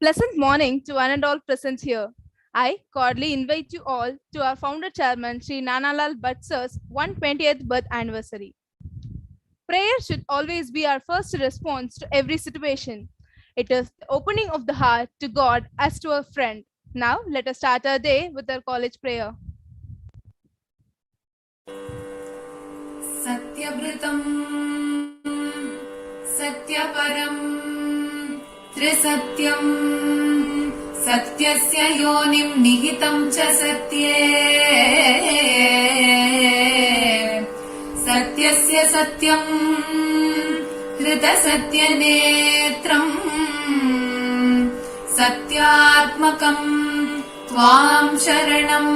Pleasant morning to one and all present here. I cordially invite you all to our founder chairman Sri Nanalal Bhatt 120th birth anniversary. Prayer should always be our first response to every situation. It is the opening of the heart to God as to a friend. Now let us start our day with our college prayer. सत्यव्रतम् सत्यपरम् त्रिसत्यम् सत्यस्य योनिम् निहितम् च सत्ये सत्यस्य सत्यम् हृतसत्यनेत्रम् सत्यात्मकम् त्वाम् शरणम्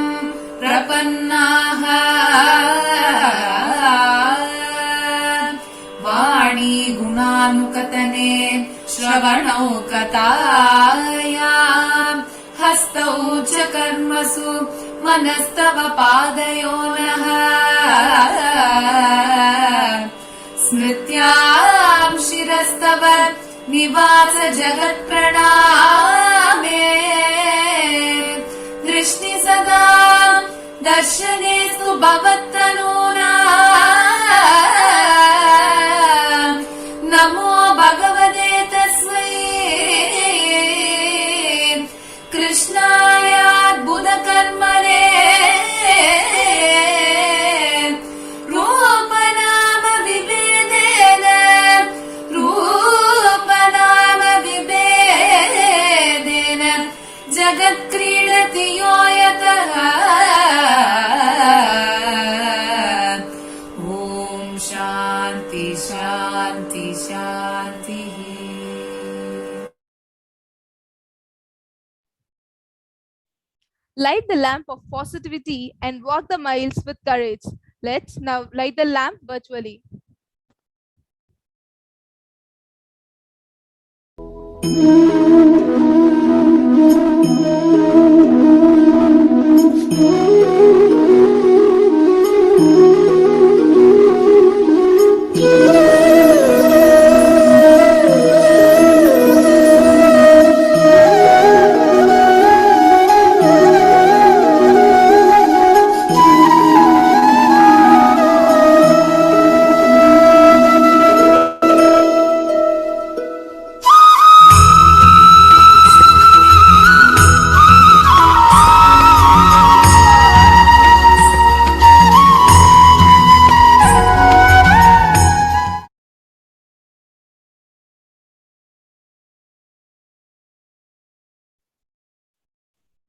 प्रपन्नाः वाणी गुणानुकतने श्रवणौ कथाया हस्तौ च कर्मसु मनस्तव पादयोनः स्मृत्यां शिरस्तव निवास जगत्प्रणामे दृष्टि सदा दर्शनेस्तु भवत्तनूना नमो भगवते तस्मै कृष्णायाद्भुतकर्मणे रूपनाम विभेदेन जगत्क्रीडति यो यतः ॐ शान्ति शान्ति शान्तिः. Light the lamp of positivity and walk the miles with courage. Let's now light the lamp virtually.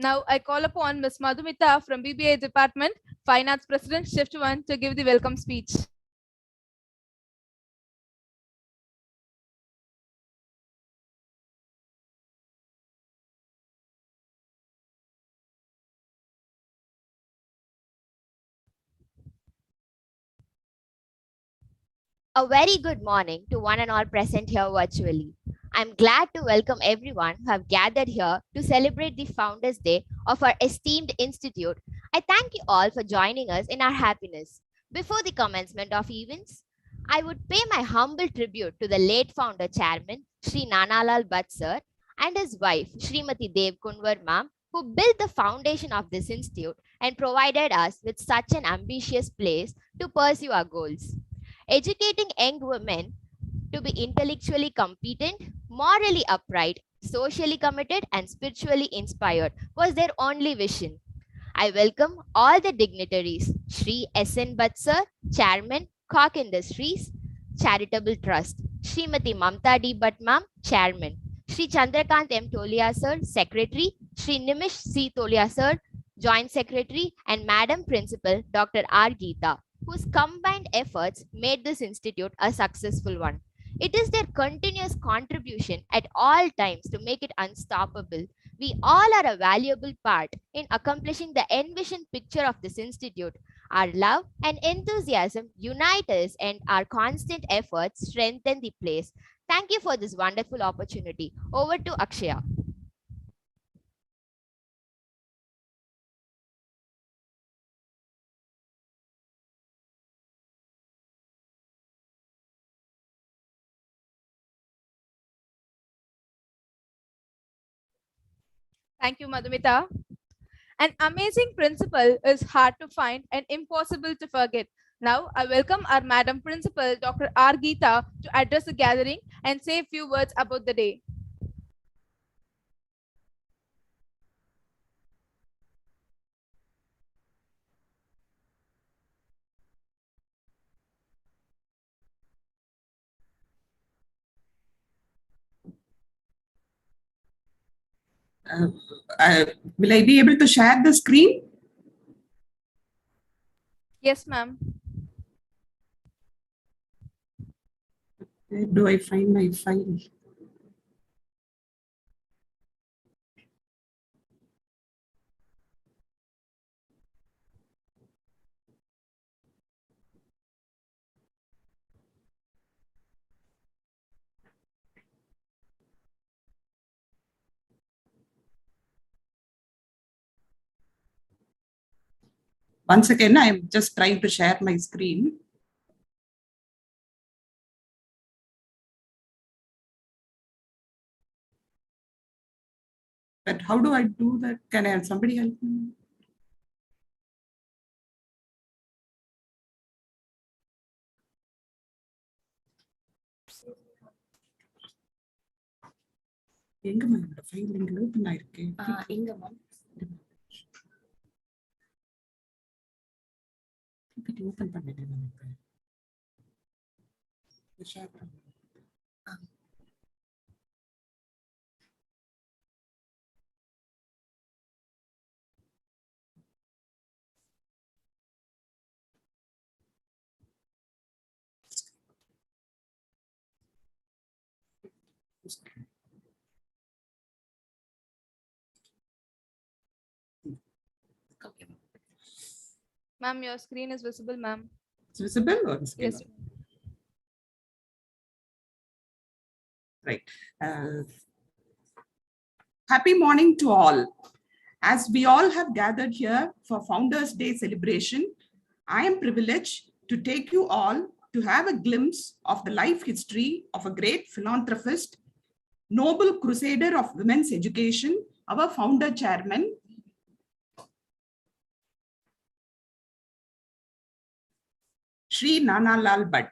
Now I call upon Ms. Madhumita from BBA Department, Finance President, Shift 1 to give the welcome speech. A very good morning to one and all present here virtually. I'm glad to welcome everyone who have gathered here to celebrate the Founders Day of our esteemed institute. I thank you all for joining us in our happiness. Before the commencement of events, I would pay my humble tribute to the late founder chairman, Sri Nanalal Bhatt sir, and his wife, Srimati Dev Kunwar ma'am, who built the foundation of this institute and provided us with such an ambitious place to pursue our goals. Educating young women to be intellectually competent, morally upright, socially committed, and spiritually inspired was their only vision. I welcome all the dignitaries, Sri S.N. Bhatt sir, Chairman, Koch Industries Charitable Trust, Srimati Mamta D. Bhatt ma'am, Chairman, Sri Chandrakant M. Tolia sir, Secretary, Sri Nimish C. Tolia sir, Joint Secretary, and Madam Principal Dr. R. Geeta, whose combined efforts made this institute a successful one. It is their continuous contribution at all times to make it unstoppable. We all are a valuable part in accomplishing the envisioned picture of this institute. Our love and enthusiasm unite us, and our constant efforts strengthen the place. Thank you for this wonderful opportunity. Over to Akshaya. Thank you, Madhumita. An amazing principal is hard to find and impossible to forget. Now, I welcome our Madam Principal, Dr. R. Geeta, to address the gathering and say a few words about the day. Will I be able to share the screen? Yes, ma'am. Where do I find my file? Once again, I'm just trying to share my screen. But how do I do that? Can somebody help me? எங்கம்மா என்னோட file இங்க open ஆயிருக்கு. எங்கம்மா PPT open பண்ணிட்டேன் நான் இப்ப. Share பண்ணு. Okay Ma'am, your screen is visible, ma'am. It's visible or is it Yes. not? Right. Happy morning to all. As we all have gathered here for Founders Day celebration, I am privileged to take you all to have a glimpse of the life history of a great philanthropist, noble crusader of women's education, our founder chairman, Shri Nana Lal Bhatt.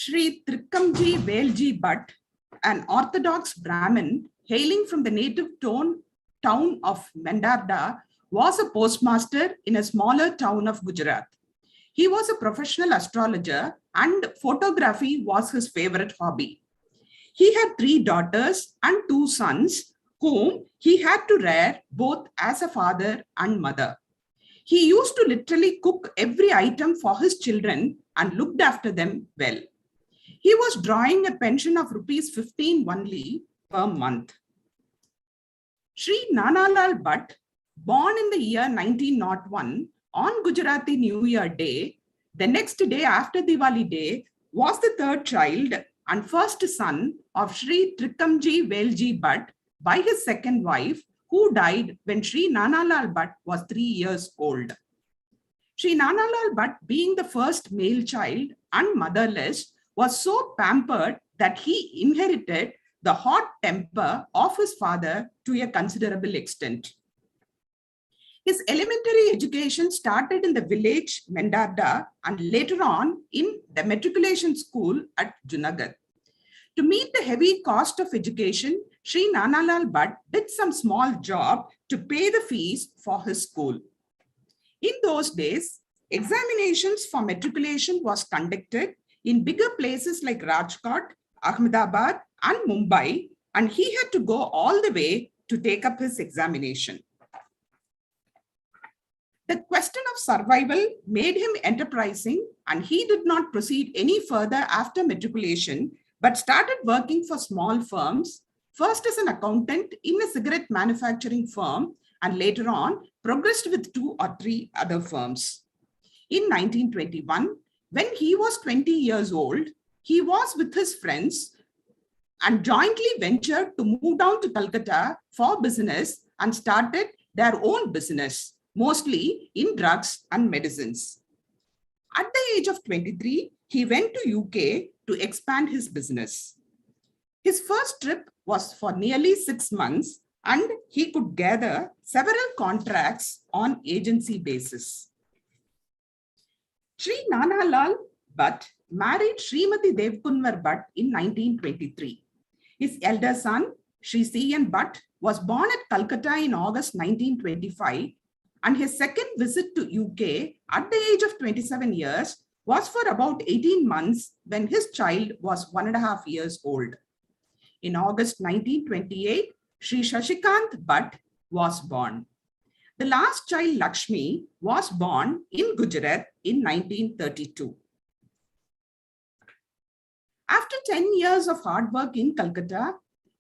Shri Trikkamji Velji Bhatt, an orthodox Brahmin hailing from the native town of Mendarda, was a postmaster in a smaller town of Gujarat. He was a professional astrologer and photography was his favorite hobby. He had 3 daughters and 2 sons whom he had to rear both as a father and mother. He used to literally cook every item for his children and looked after them well. He was drawing a pension of rupees 15 only per month. Shri Nana Lal Bhatt, born in the year 1901 on Gujarati New Year Day, the next day after Diwali Day, was the 3rd child and first son of Shri Trikkamji Velji Bhatt by his 2nd wife, who died when Shri Nana Lal Bhatt was 3 years old. Shri Nana Lal Bhatt, being the first male child and motherless, was so pampered that he inherited the hot temper of his father to a considerable extent. His elementary education started in the village Mendarda and later on in the matriculation school at Junagadh. To meet the heavy cost of education, Shri Nana Lal Bhatt did some small job to pay the fees for his school. In those days, examinations for matriculation was conducted in bigger places like Rajkot, Ahmedabad, and Mumbai, and he had to go all the way to take up his examination. The question of survival made him enterprising, and he did not proceed any further after matriculation, but started working for small firms, first as an accountant in a cigarette manufacturing firm and later on progressed with 2 or 3 other firms. In 1921, when he was 20 years old, he was with his friends and jointly ventured to move down to Calcutta for business and started their own business, mostly in drugs and medicines. At the age of 23, he went to UK to expand his business. His first trip was for nearly 6 months and he could gather several contracts on agency basis. Sri Nana Lal Bhatt married Srimati Devkunwar Bhatt in 1923. His elder son, Sri C.N. Bhatt, was born at Calcutta in August 1925, and his second visit to UK at the age of 27 years was for about 18 months when his child was 1.5 years old. In August 1928, Sri Shashikant Bhatt was born. The last child, Lakshmi, was born in Gujarat in 1932. After 10 years of hard work in Calcutta,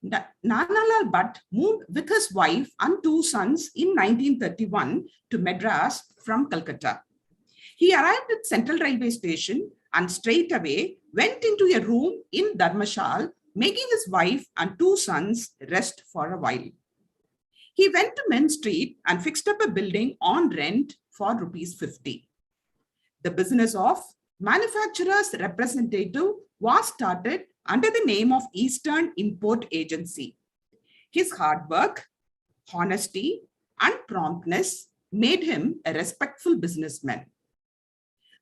Nanalal Bhatt moved with his wife and 2 sons in 1931 to Madras from Calcutta. He arrived at Central Railway Station and straight away went into a room in Dharmashal, making his wife and 2 sons rest for a while. He went to Main Street and fixed up a building on rent for ₹50. The business of manufacturer's representative was started under the name of Eastern Import Agency. His hard work, honesty, and promptness made him a respectful businessman.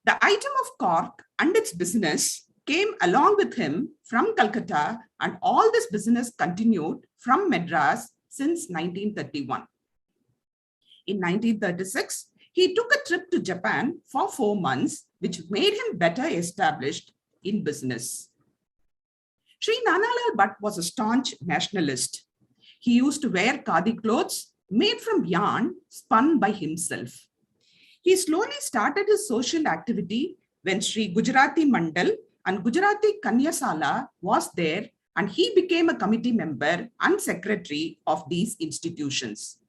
The item of cork and its business came along with him from Calcutta, and all this business continued from Madras since 1931. In 1936, he took a trip to Japan for 4 months, which made him better established in business. Sri Nanalal Bhatt was a staunch nationalist. He used to wear khadi clothes made from yarn spun by himself. He slowly started his social activity when Sri Gujarati Mandal and Gujarati Kanyasala was there, and he became a committee member and secretary of these institutions.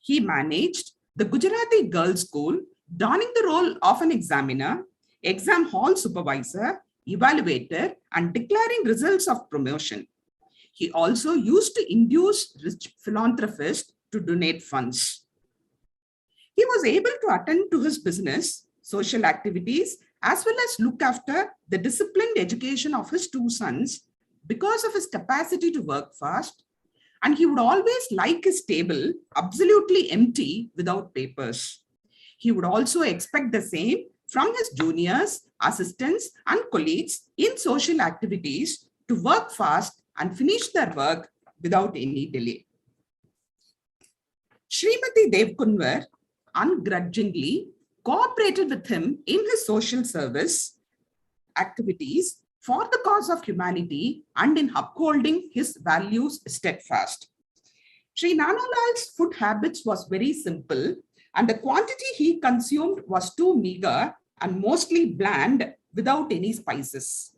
He managed the Gujarati Girls' School, donning the role of an examiner, exam hall supervisor, evaluator, and declaring results of promotion. He also used to induce rich philanthropists to donate funds. He was able to attend to his business, social activities, as well as look after the disciplined education of his 2 sons because of his capacity to work fast, and he would always like his table absolutely empty without papers. He would also expect the same from his juniors, assistants, and colleagues in social activities to work fast and finish their work without any delay. Srimati Devkunwar ungrudgingly cooperated with him in his social service activities for the cause of humanity and in upholding his values steadfast. Sri Nanalal's food habits was very simple, and the quantity he consumed was too meager and mostly bland without any spices.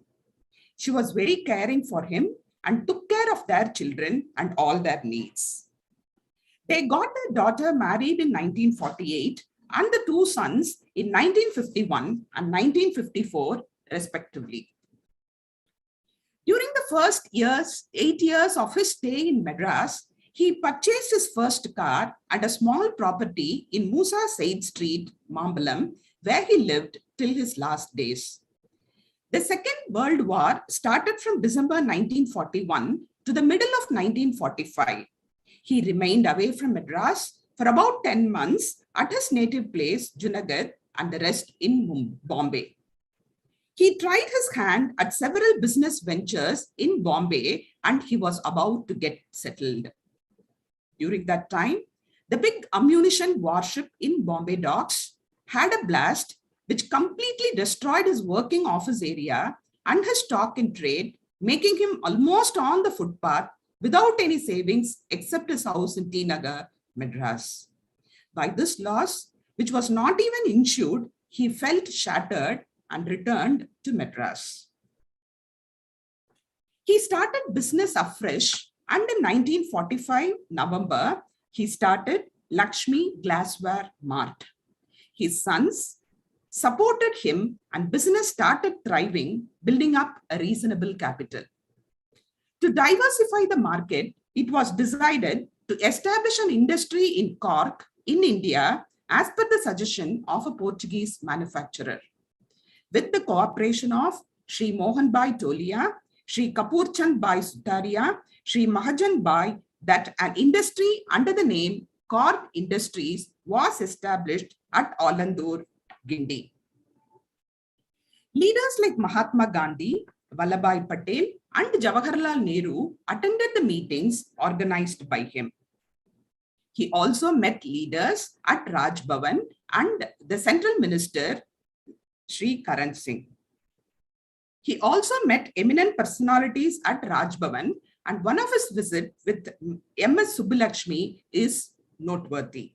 She was very caring for him and took care of their children and all their needs. They got their daughter married in 1948 and the 2 sons in 1951 and 1954, respectively. During the first 8 years of his stay in Madras, he purchased his first car and a small property in Musa Said Street, Mambalam, where he lived till his last days. The Second World War started from December 1941 to the middle of 1945. He remained away from Madras for about 10 months at his native place, Junagadh, and the rest in Bombay. He tried his hand at several business ventures in Bombay, and he was about to get settled. During that time, the big ammunition warship in Bombay docks had a blast which completely destroyed his working office area and his stock in trade, making him almost on the footpath without any savings except his house in T. Nagar, Madras. By this loss, which was not even insured, he felt shattered and returned to Madras. He started business afresh And in 1945 November, he started Lakshmi Glassware Mart. His sons supported him and business started thriving, building up a reasonable capital. To diversify the market, it was decided to establish an industry in Cork, in India, as per the suggestion of a Portuguese manufacturer. With the cooperation of Sri Mohan Bhai Tolia, Sri Kapur Chand Bhai Sutaria, Sri Mahajan Bhai, that an industry under the name Cork Industries was established at Alandur, Guindy. Leaders like Mahatma Gandhi, Vallabhbhai Patel, and Jawaharlal Nehru attended the meetings organized by him. He also met leaders at Raj Bhavan and the central minister, Sri Karan Singh. He also met eminent personalities at Raj Bhavan, and one of his visits with M.S. Subbulakshmi is noteworthy.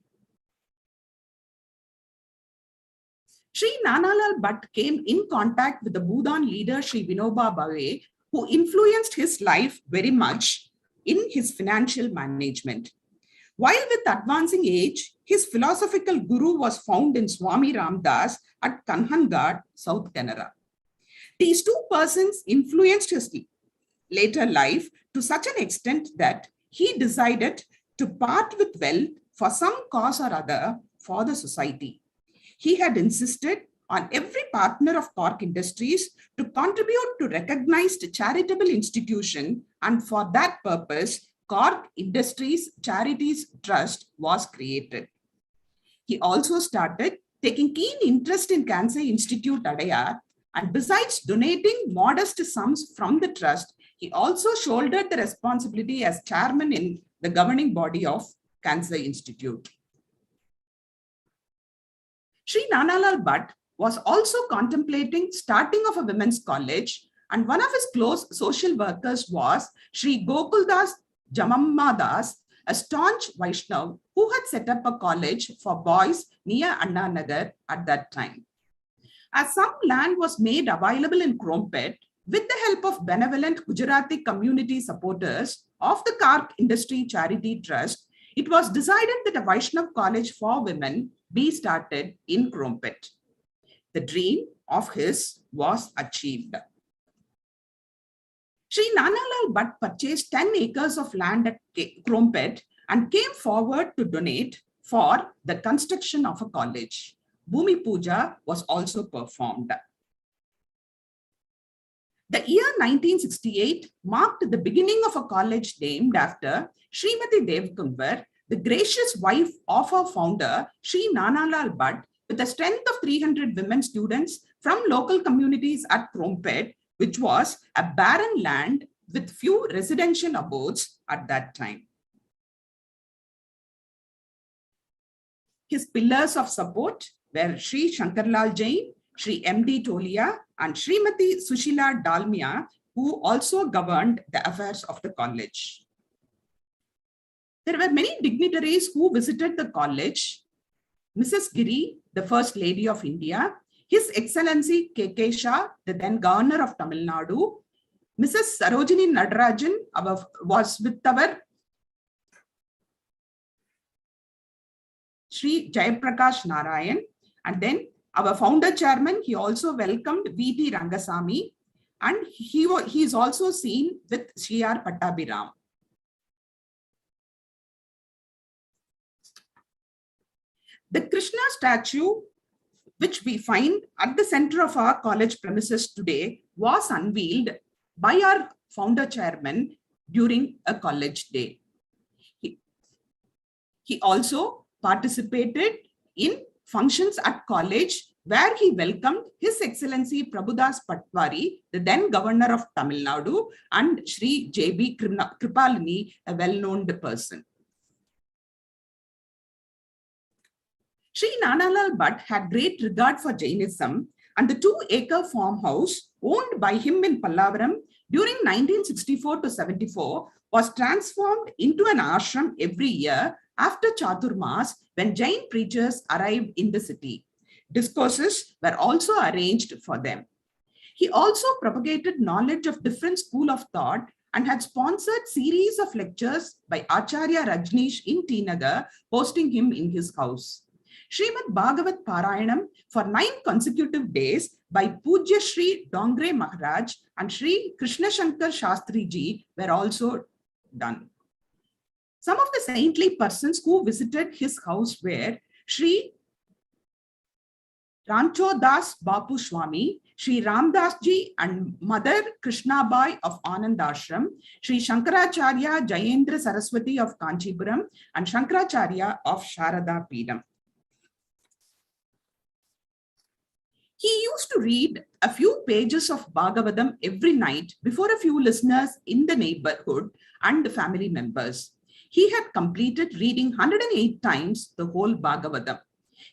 Sri Nanalal Bhatt came in contact with the Bhudan leader Sri Vinoba Bhave, who influenced his life very much in his financial management. While with advancing age, his philosophical guru was found in Swami Ramdas at Kanhangad, South Canara. These two persons influenced his later life to such an extent that he decided to part with wealth for some cause or other for the society. He had insisted on every partner of Cork Industries to contribute to recognized charitable institution, and for that purpose, Cork Industries Charities Trust was created. He also started taking keen interest in Cancer Institute Adayar, and besides donating modest sums from the trust, he also shouldered the responsibility as chairman in the governing body of Cancer Institute. Sri Nanalal Bhatt was also contemplating starting of a women's college, and one of his close social workers was Sri Gokuldas Jamamma Das, a staunch Vaishnav who had set up a college for boys near Anna Nagar at that time. As some land was made available in Krompet, with the help of benevolent Gujarati community supporters of the Cork Industry Charity Trust, it was decided that a Vaishnav college for women be started in Krompet. The dream of his was achieved. Sri Nanalal Bhatt purchased 10 acres of land at Krompet and came forward to donate for the construction of a college. Bhumi Puja was also performed. The year 1968 marked the beginning of a college named after Srimati Devkunver, the gracious wife of our founder, Sri Nanalal Bhatt, with a strength of 300 women students from local communities at Krompet, which was a barren land with few residential abodes at that time. His pillars of support were Sri Shankarlal Jain, Sri M.D. Tolia, and Srimati Sushila Dalmia, who also governed the affairs of the college. There were many dignitaries who visited the college. Mrs. Giri, the First Lady of India, His Excellency K.K. Shah, the then Governor of Tamil Nadu, Mrs. Sarojini Nadarajan was with our Sri Jayaprakash Narayan, and then our founder chairman, he also welcomed V.T. Rangasamy, and he is also seen with Sri R. Pattabhiram. The Krishna statue, which we find at the center of our college premises today, was unveiled by our founder chairman during a college day. He also participated in functions at college where he welcomed His Excellency Prabhudas Patwari, the then Governor of Tamil Nadu, and Sri J.B. Kripalini, a well-known person. Sri Nanalal Bhatt had great regard for Jainism, and the 2-acre farmhouse owned by him in Pallavaram during 1964 to 74 was transformed into an ashram every year after Chaturmas when Jain preachers arrived in the city. Discourses were also arranged for them. He also propagated knowledge of different school of thought and had sponsored series of lectures by Acharya Rajneesh in T Nagar, hosting him in his house. Srimad Bhagavat Parayanam for 9 consecutive days by Pujya Sri Dongre Maharaj and Sri Krishna Shankar Shastri Ji were also done. Some of the saintly persons who visited his house were Sri Rancho Das Bapu Swami, Sri Ramdas Ji and Mother Krishnabai of Anand Ashram, Sri Shankaracharya Jayendra Saraswati of Kanchipuram, and Shankaracharya of Sharada Peedam. He used to read a few pages of Bhagavatam every night before a few listeners in the neighborhood and the family members. He had completed reading 108 times the whole Bhagavatam.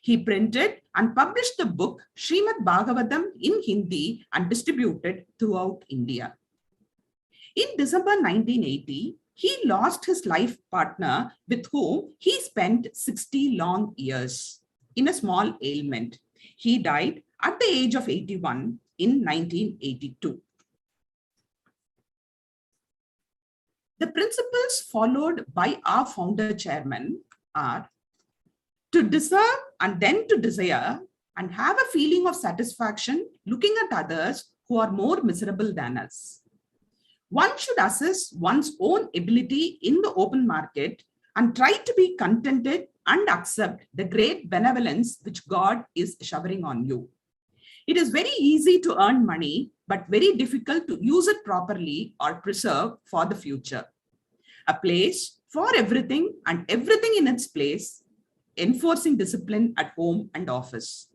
He printed and published the book Srimad Bhagavatam in Hindi and distributed throughout India. In December 1980, he lost his life partner with whom he spent 60 long years in a small ailment. He died at the age of 81 in 1982. The principles followed by our founder chairman are to deserve and then to desire and have a feeling of satisfaction looking at others who are more miserable than us. One should assess one's own ability in the open market and try to be contented and accept the great benevolence which God is showering on you. It is very easy to earn money, but very difficult to use it properly or preserve for the future. A place for everything and everything in its place, enforcing discipline at home and office.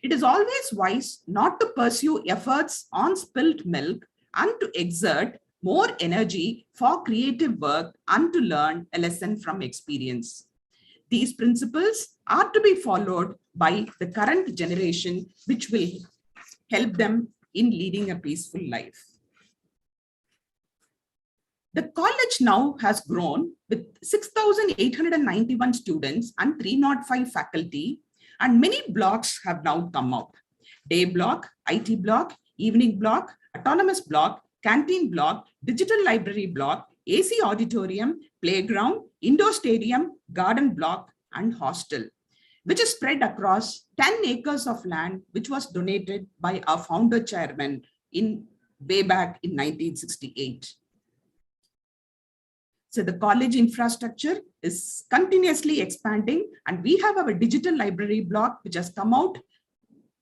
It is always wise not to pursue efforts on spilt milk and to exert more energy for creative work and to learn a lesson from experience. These principles are to be followed by the current generation, which will help them in leading a peaceful life. The college now has grown with 6,891 students and 305 faculty, and many blocks have now come up. Day block, IT block, evening block, autonomous block, canteen block, digital library block, AC auditorium, playground, indoor stadium, garden block, and hostel, which is spread across 10 acres of land, which was donated by our founder chairman way back in 1968. So the college infrastructure is continuously expanding, and we have our digital library block, which has come out,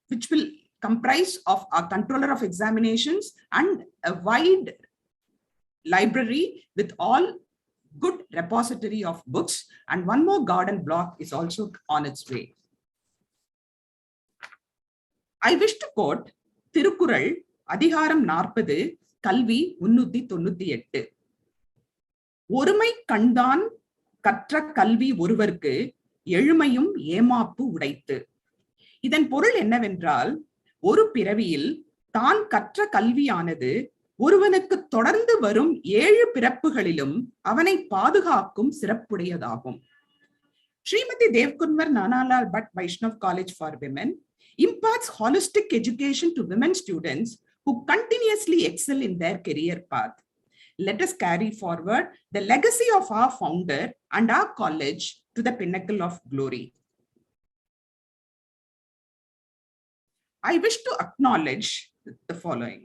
which will comprise of our controller of examinations and a wide library with all good repository of books, and one more garden block is also on its way. I wish to quote Tirukkural, Adhigaram 40, Kalvi 398. ஒருமை கண்டான் கற்ற கல்வி ஒருவர்க்கு எழுமையும் ஏமாப்பு உடைத்து. இதன் பொருள் என்னவென்றால், ஒரு பிறவியில் தான் கற்ற கல்வியானது ஒருவனுக்கு தொடர்ந்து வரும் 7 பிறப்புகளிலும் அவனை பாதுகாக்கும் சிறப்புடையதாகும். Srimati Devkunwar Nanalal Bhatt Vaishnav College for Women imparts holistic education to women students who continuously excel in their career path. Let us carry forward the legacy of our founder and our college to the pinnacle of glory. I wish to acknowledge the following.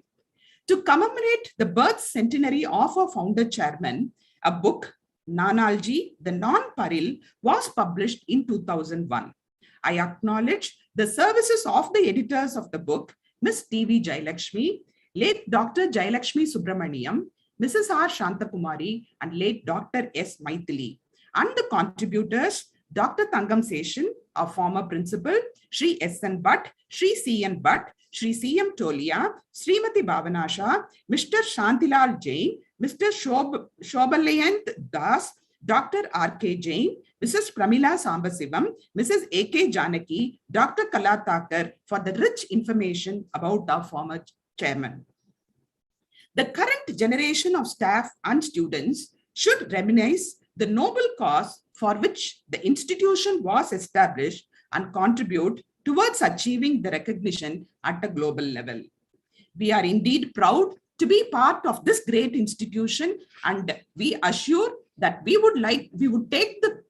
To commemorate the birth centenary of our founder chairman, a book, Nanalji, the Non-Paril, was published in 2001. I acknowledge the services of the editors of the book, Ms. T.V. Jayalakshmi, late Dr. Jayalakshmi Subramaniam, Mrs. R. Shantakumari, and late Dr. S. Maithili, and the contributors, Dr. Tangam Seshan, our former principal, Sri S. N. Bhatt, Sri C. N. Bhatt, Sri C. M. Tolia, Srimati Bhavanasha, Mr. Shantilal Jain, Mr. Shobalayant Das, Dr. R. K. Jain, Mrs. Pramila Sambasivam, Mrs. A. K. Janaki, Dr. Kala Thakur for the rich information about our former chairman. The current generation of staff and students should reminisce the noble cause for which the institution was established and contribute towards achieving the recognition at a global level. We are indeed proud to be part of this great institution, and we assure that we would take the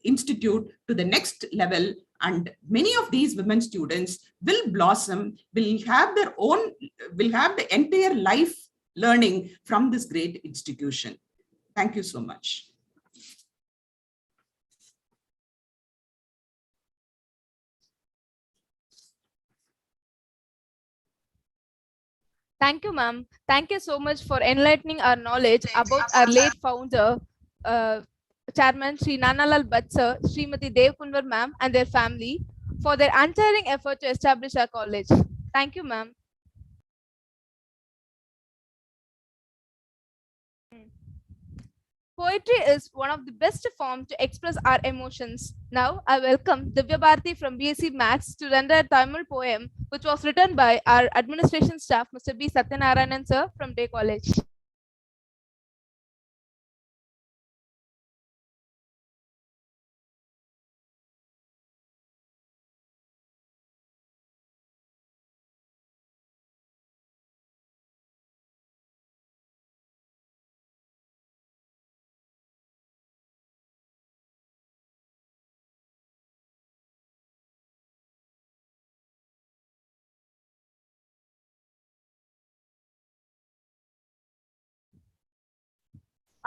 institute to the next level, and many of these women students will blossom, will have the entire life learning from this great institution. Thank you so much. Thank you, ma'am. Thank you so much for enlightening our knowledge about our late founder, Chairman Sri Nanalal Bhatt sir, Srimati Devkunwar ma'am, and their family for their untiring effort to establish our college. Thank you, ma'am. Poetry is one of the best forms to express our emotions. Now, I welcome Divya Bharati from BSc Maths to render a Tamil poem, which was written by our administration staff, Mr. B. Satyanarayanan sir from Day College.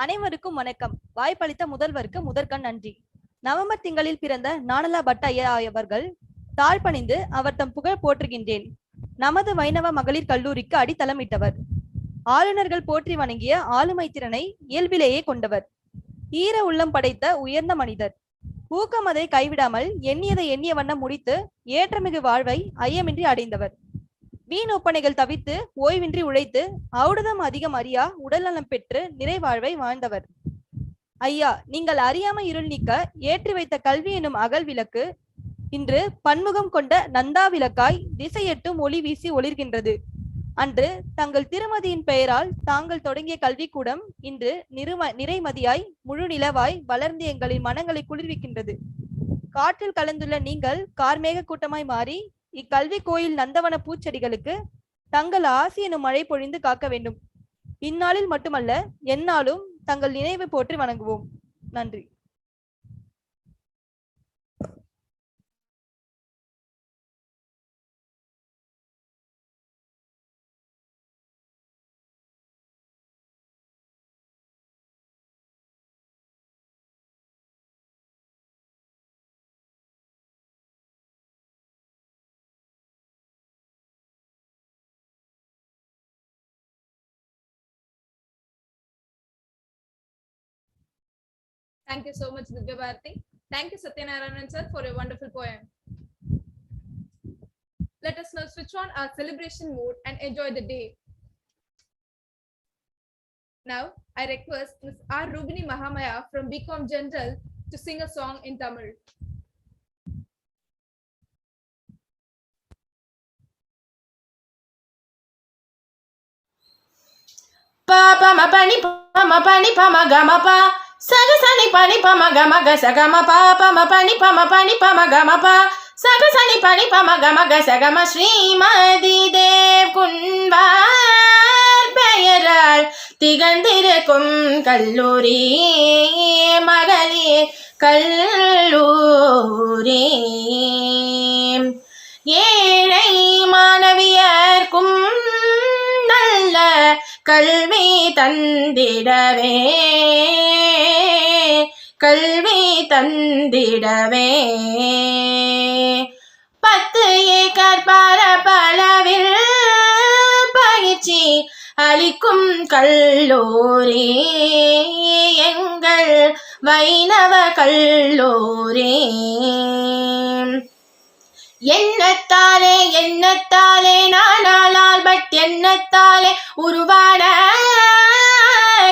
அனைவருக்கும் வணக்கம். வாய்ப்பளித்த முதல்வருக்கு முதற்கண் நன்றி. November திங்களில் பிறந்த நானலா but ஐயா அவர்கள் தாழ்பணிந்து அவர் தம் புகழ் போற்றுகின்றேன். நமது வைணவ மகளிர் கல்லூரிக்கு அடித்தளமிட்டவர். ஆளுநர்கள் போற்றி வணங்கிய ஆளுமை திறனை இயல்பிலேயே கொண்டவர். ஈர உள்ளம் படைத்த உயர்ந்த மனிதர். ஊக்கம் அதை கைவிடாமல் எண்ணியதை எண்ணிய வண்ணம் முடித்து ஏற்றமிகு வாழ்வை ஐயமின்றி அடைந்தவர். வீண் ஒப்பனைகள் தவிர்த்து ஓய்வின்றி உழைத்து ஔடதம் அதிகம் அறியா உடல்நலம் பெற்று நிறைவாழ்வை வாழ்ந்தவர். ஐயா, நீங்கள் அறியாம இருள் நீக்க ஏற்றி வைத்த கல்வி எனும் அகல் விளக்கு இன்று பன்முகம் கொண்ட நந்தா விளக்காய் திசையெட்டும் ஒளி வீசி ஒளிர்கின்றது. அன்று தங்கள் திருமதியின் பெயரால் தாங்கள் தொடங்கிய கல்விக்கூடம் இன்று நிறைமதியாய் முழு நிலவாய் வளர்ந்து எங்களின் மனங்களை குளிர்விக்கின்றது. காற்றில் கலந்துள்ள நீங்கள் கார்மேக கூட்டமாய் மாறி இக்கல்வி கோயில் நந்தவன பூச்செடிகளுக்கு தங்கள் ஆசி எனும் மழை பொழிந்து காக்க வேண்டும். இந்நாளில் மட்டுமல்ல, எந்நாளும் தங்கள் நினைவு போற்றி வணங்குவோம். நன்றி. Thank you so much, Divya Bharati. Thank you, Satyanarayanan sir, for a wonderful poem. Let us now switch on our celebration mood and enjoy the day. Now, I request Ms. R. Rubini Mahamaya from BCom General to sing a song in Tamil. Pa pa ma pa ni pa ma ga ma pa saga sa ni pa ma ga sa ga ma pa ma pa ni pa ma ga ma pa saga sa ni pa ma ga sa ga ma Srimathi தேவ்குன்வார் பெயரால் திகழ்ந்திருக்கும் கல்லூரி மகளிர் கல்லூரி ஏழை மாணவியர்க்கும் நல்ல கல்வி தந்திடவே பத்து acre பரப்பளவில் பயிற்சி அளிக்கும் கல்லூரி எங்கள் வைணவ கல்லூரி. எண்ணத்தாலே நானாலால் பட் எண்ணத்தாலே உருவான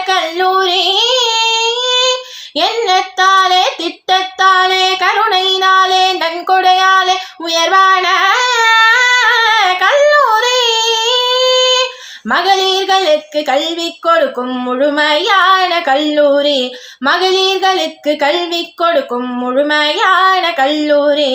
கல்லூரி எண்ணத்தாலே திட்டத்தாலே கருணையினாலே நன்கொடையாலே உயர்வான கல்லூரி மகளிர்களுக்கு கல்வி கொடுக்கும் முழுமையான கல்லூரி மகளிர்களுக்கு கல்வி கொடுக்கும் முழுமையான கல்லூரி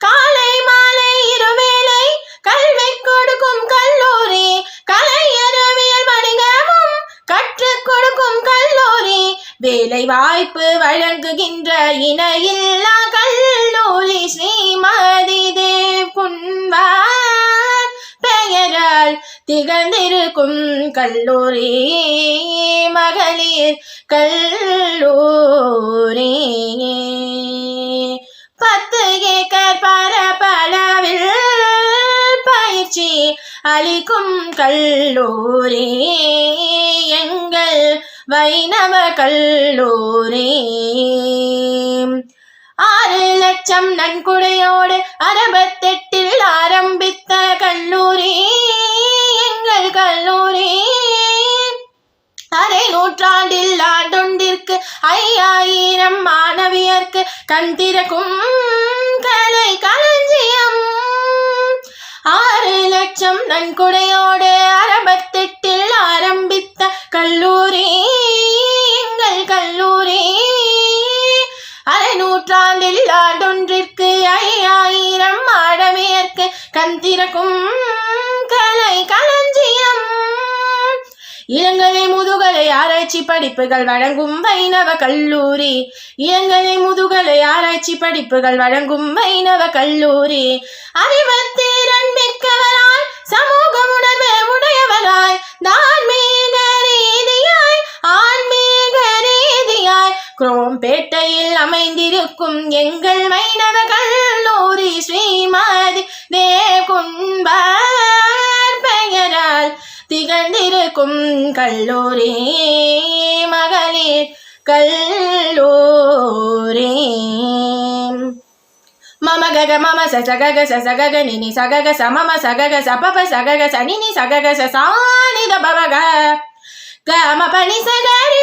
காலை மாலை இருவேளை கல்வி கொடுக்கும் கல்லூரி, கலை அறிவியல் வணிகமும் கற்றுக் கொடுக்கும் கல்லூரி, வேலை வாய்ப்பு வழங்குகின்ற இணையில்லா கல்லூரி, ஸ்ரீமதி தேவ் குன்வார் பெயரால் திகழ்ந்திருக்கும் கல்லூரி, மகளிர் கல்லூரி. 10 ஏக்கர் பரப்பளவில் பயிற்சி அளிக்கும் கல்லூரி, எங்கள் வைணவ கல்லூரி. 6 லட்சம் நன்கொடையோடு 68 ஆரம்பித்த கல்லூரி, எங்கள் கல்லூரி. அரை நூற்றாண்டில் ஆண்டொன்றிற்கு 5000 மாணவியர்க்கு கண் திறக்கும் கலை களஞ்சியம். 6 லட்சம் நன்கொடையோடு 68 ஆரம்பித்த கல்லூரி, எங்கள் கல்லூரி. அரை நூற்றாண்டில் ஆண்டொன்றிற்கு 5000 மாணவியர்க்கு கண் திறக்கும் கலை களஞ்சியம். இளங்கலை முதுகலை ஆராய்ச்சி படிப்புகள் வழங்கும் வைணவ கல்லூரி, இளங்கலை முதுகலை ஆராய்ச்சி படிப்புகள் வழங்கும் வைணவ கல்லூரி. அறிவுத்திறன் மிக்கவராய், சமூக உணர்வு உடையவராய், தார்மீக ரீதியாய், ஆன்மீக ரீதியாய் குரோம்பேட்டையில் அமைந்திருக்கும் எங்கள் வைணவ கல்லூரி, ஸ்ரீமதி தேவ் குன்வார் பெயரால் திகழ்ந்திருக்கும் கல்லூரி, மகளிர் கல்லூரி. மம கக மம சகக சகக நினி சகக சமம சகக சபப சகக சனினி சகக சானித பவக கம பனி சகரி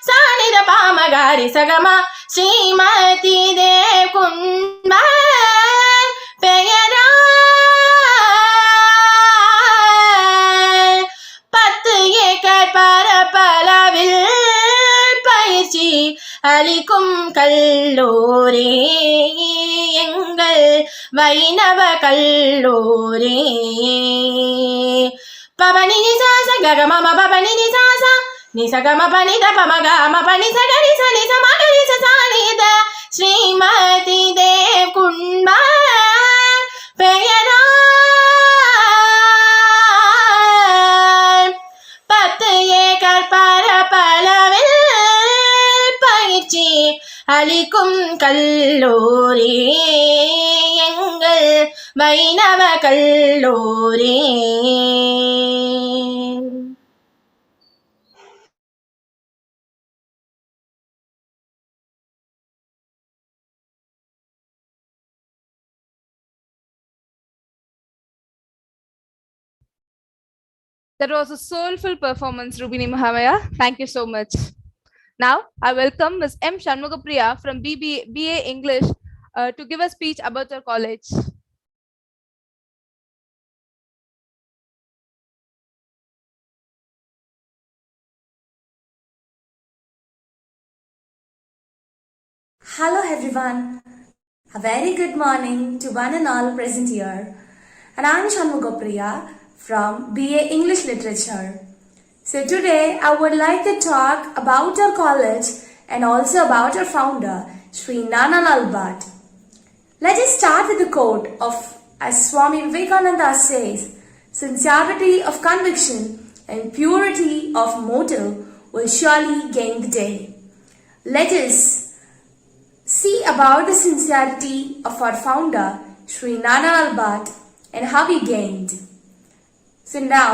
சானித பாமகாரி சகம ஸ்ரீமதி தேவ் குன்வார் பெயரால் 10 ஏக்கர் பரப்பளவில் பயிற்சி அளிக்கும் கல்லூரி, எங்கள் வைணவ கல்லூரி. பபனி நிசாச ககமம பபனி நிசாச நிசகம பனித பமகம பனி சகரி சனி சமகரி சானித ஸ்ரீமதி தேவ் குன்வார் பெயரால் 10 ஏக்கர் பரப்பளவில் பயிற்சி அளிக்கும் கல்லூரி, எங்கள் வைணவ கல்லூரி. That was a soulful performance, Rubini Mahamaya. Thank you so much. Now, I welcome Ms. M. Shanmugapriya from BA English to give a speech about her college. Hello everyone. A very good morning to one and all present here. And I am Shanmugapriya from BA English Literature. So today I would like to talk about our college and also about our founder, Sri Nanalal Bhatt. Let us start with the quote of, as Swami Vivekananda says, sincerity of conviction and purity of motive will surely gain the day. Let us see about the sincerity of our founder, Sri Nanalal Bhatt, and how he gained. So now,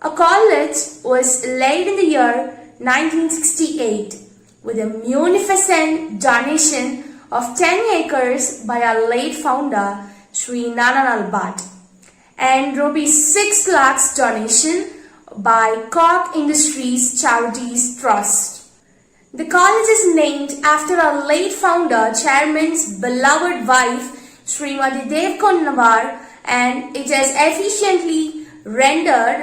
a college was laid in the year 1968 with a munificent donation of 10 acres by our late founder, Sri Nanalal Bhatt, and ₹6 lakhs donation by Koch Industries Charities Trust. The college is named after our late founder, chairman's beloved wife, Srimati Dev Kunnawar, and it has efficiently rendered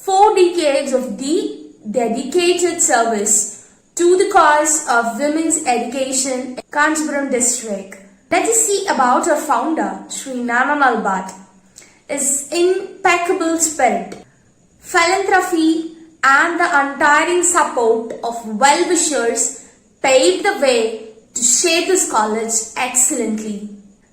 4 decades of dedicated service to the cause of women's education in Kanchipuram district. Let us see about our founder, Sri Nanalal Bhatt. his impeccable spirit, philanthropy, and the untiring support of well-wishers paved the way to shape this college excellently.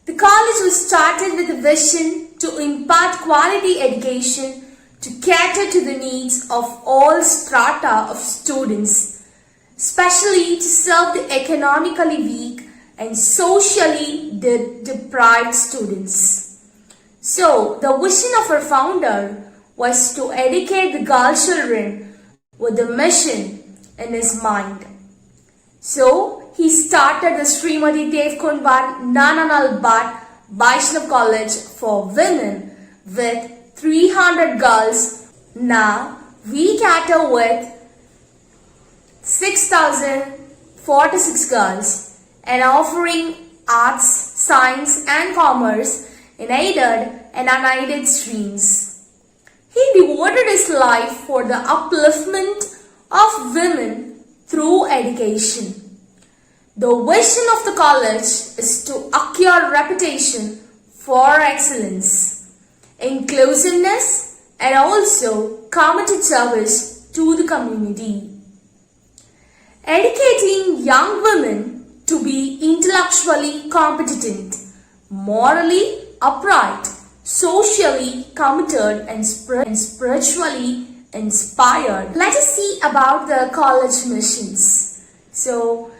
The college was started with a vision to impart quality education to cater to the needs of all strata of students, especially to serve the economically weak and socially deprived students. So, the vision of our founder was to educate the girl children with the mission in his mind. So, he started the Srimati Devkunbar Nananal Bhatt Vaishnav College for women with 300 girls. Now, we cater with 6,046 girls and offering arts, science and commerce in aided and unaided streams. He devoted his life for the upliftment of women through education. The vision of the college is to acquire reputation for excellence, inclusiveness, and also committed service to the community. Educating young women to be intellectually competent, morally upright, socially committed, and spiritually inspired. Let us see about the college missions. So,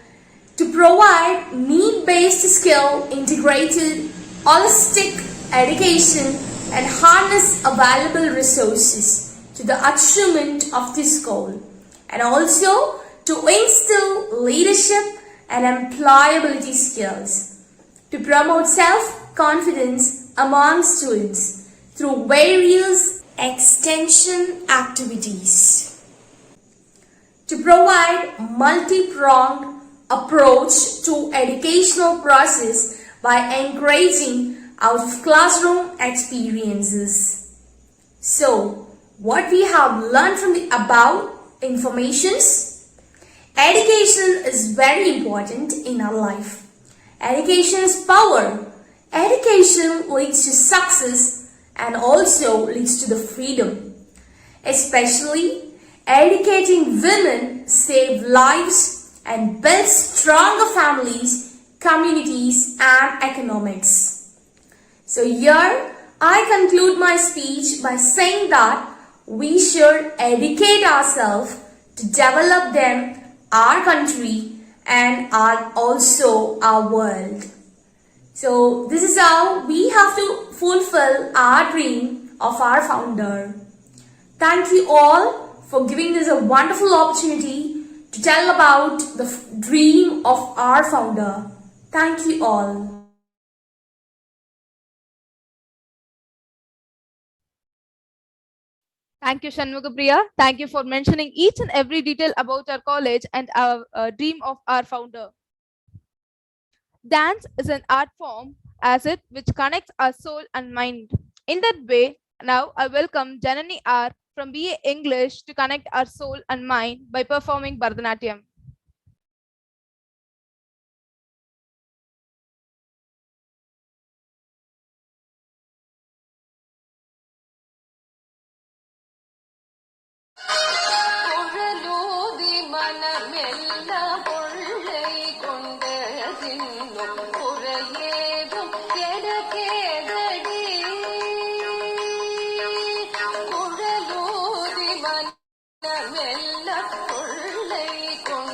to provide need-based skill, integrated, holistic education and harness available resources to the achievement of this goal, and also to instill leadership and employability skills, to promote self-confidence among students through various extension activities, to provide multi-pronged approach to educational process by encouraging out of classroom experiences. So, what we have learned from the above informations? Education is very important in our life. Education is power. Education leads to success and also leads to the freedom. Especially, educating women save lives and build stronger families, communities, and economics. So here, I conclude my speech by saying that we should educate ourselves to develop them, our country, and also our world. So this is how we have to fulfill our dream of our founder. Thank you all for giving us a wonderful opportunity to tell about the dream of our founder. Thank you all. Thank you, Shanmugapriya. Thank you for mentioning each and every detail about our college and our dream of our founder. Dance is an art form as it which connects our soul and mind. In that way, now I welcome Janani R from BA English to connect our soul and mind by performing Bharatanatyam. மெல்ல கொள்ளை கொண்டு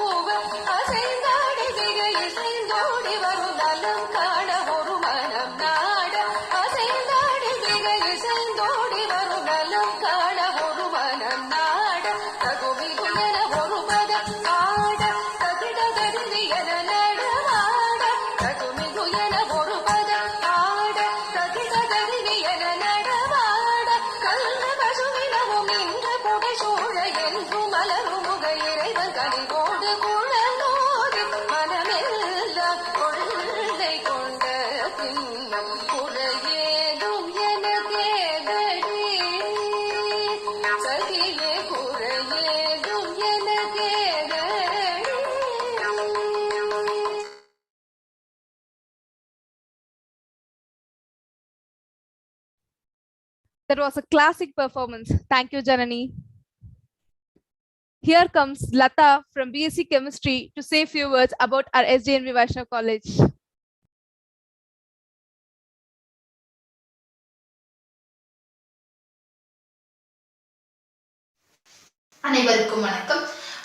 கூவ அசைந்தாடி மிக இசைந்தோடி வரும் நலம் காண ஒரு மனம் நாட அசைந்தாடி மிக இசைந்தோடி வரும் நலம் காண ஒரு மனம் நாட தகுமிகு என ஒரு பதம் ஆட தகிட தருவி என நடமாட தகுமிகு என ஒரு பதம் ஆட தகிட தருவி என நடமாட கல்ல பசுவினமும் இன்ற புகை சூழ என்றும் மலரும் முக இறைவன் கனிவோடு குழலோடு மனமெல்லாம் கொள்ளை கொண்ட பின்னம் குறையேதும் எனக்கேதடி சகியே குறையேதும் எனக்கேதடி. That was a classic performance. Thank you, Janani. Here comes Lata from BSc Chemistry to say a few words about our SJNV Vaishnav College. அனைவருக்கும் வணக்கம்.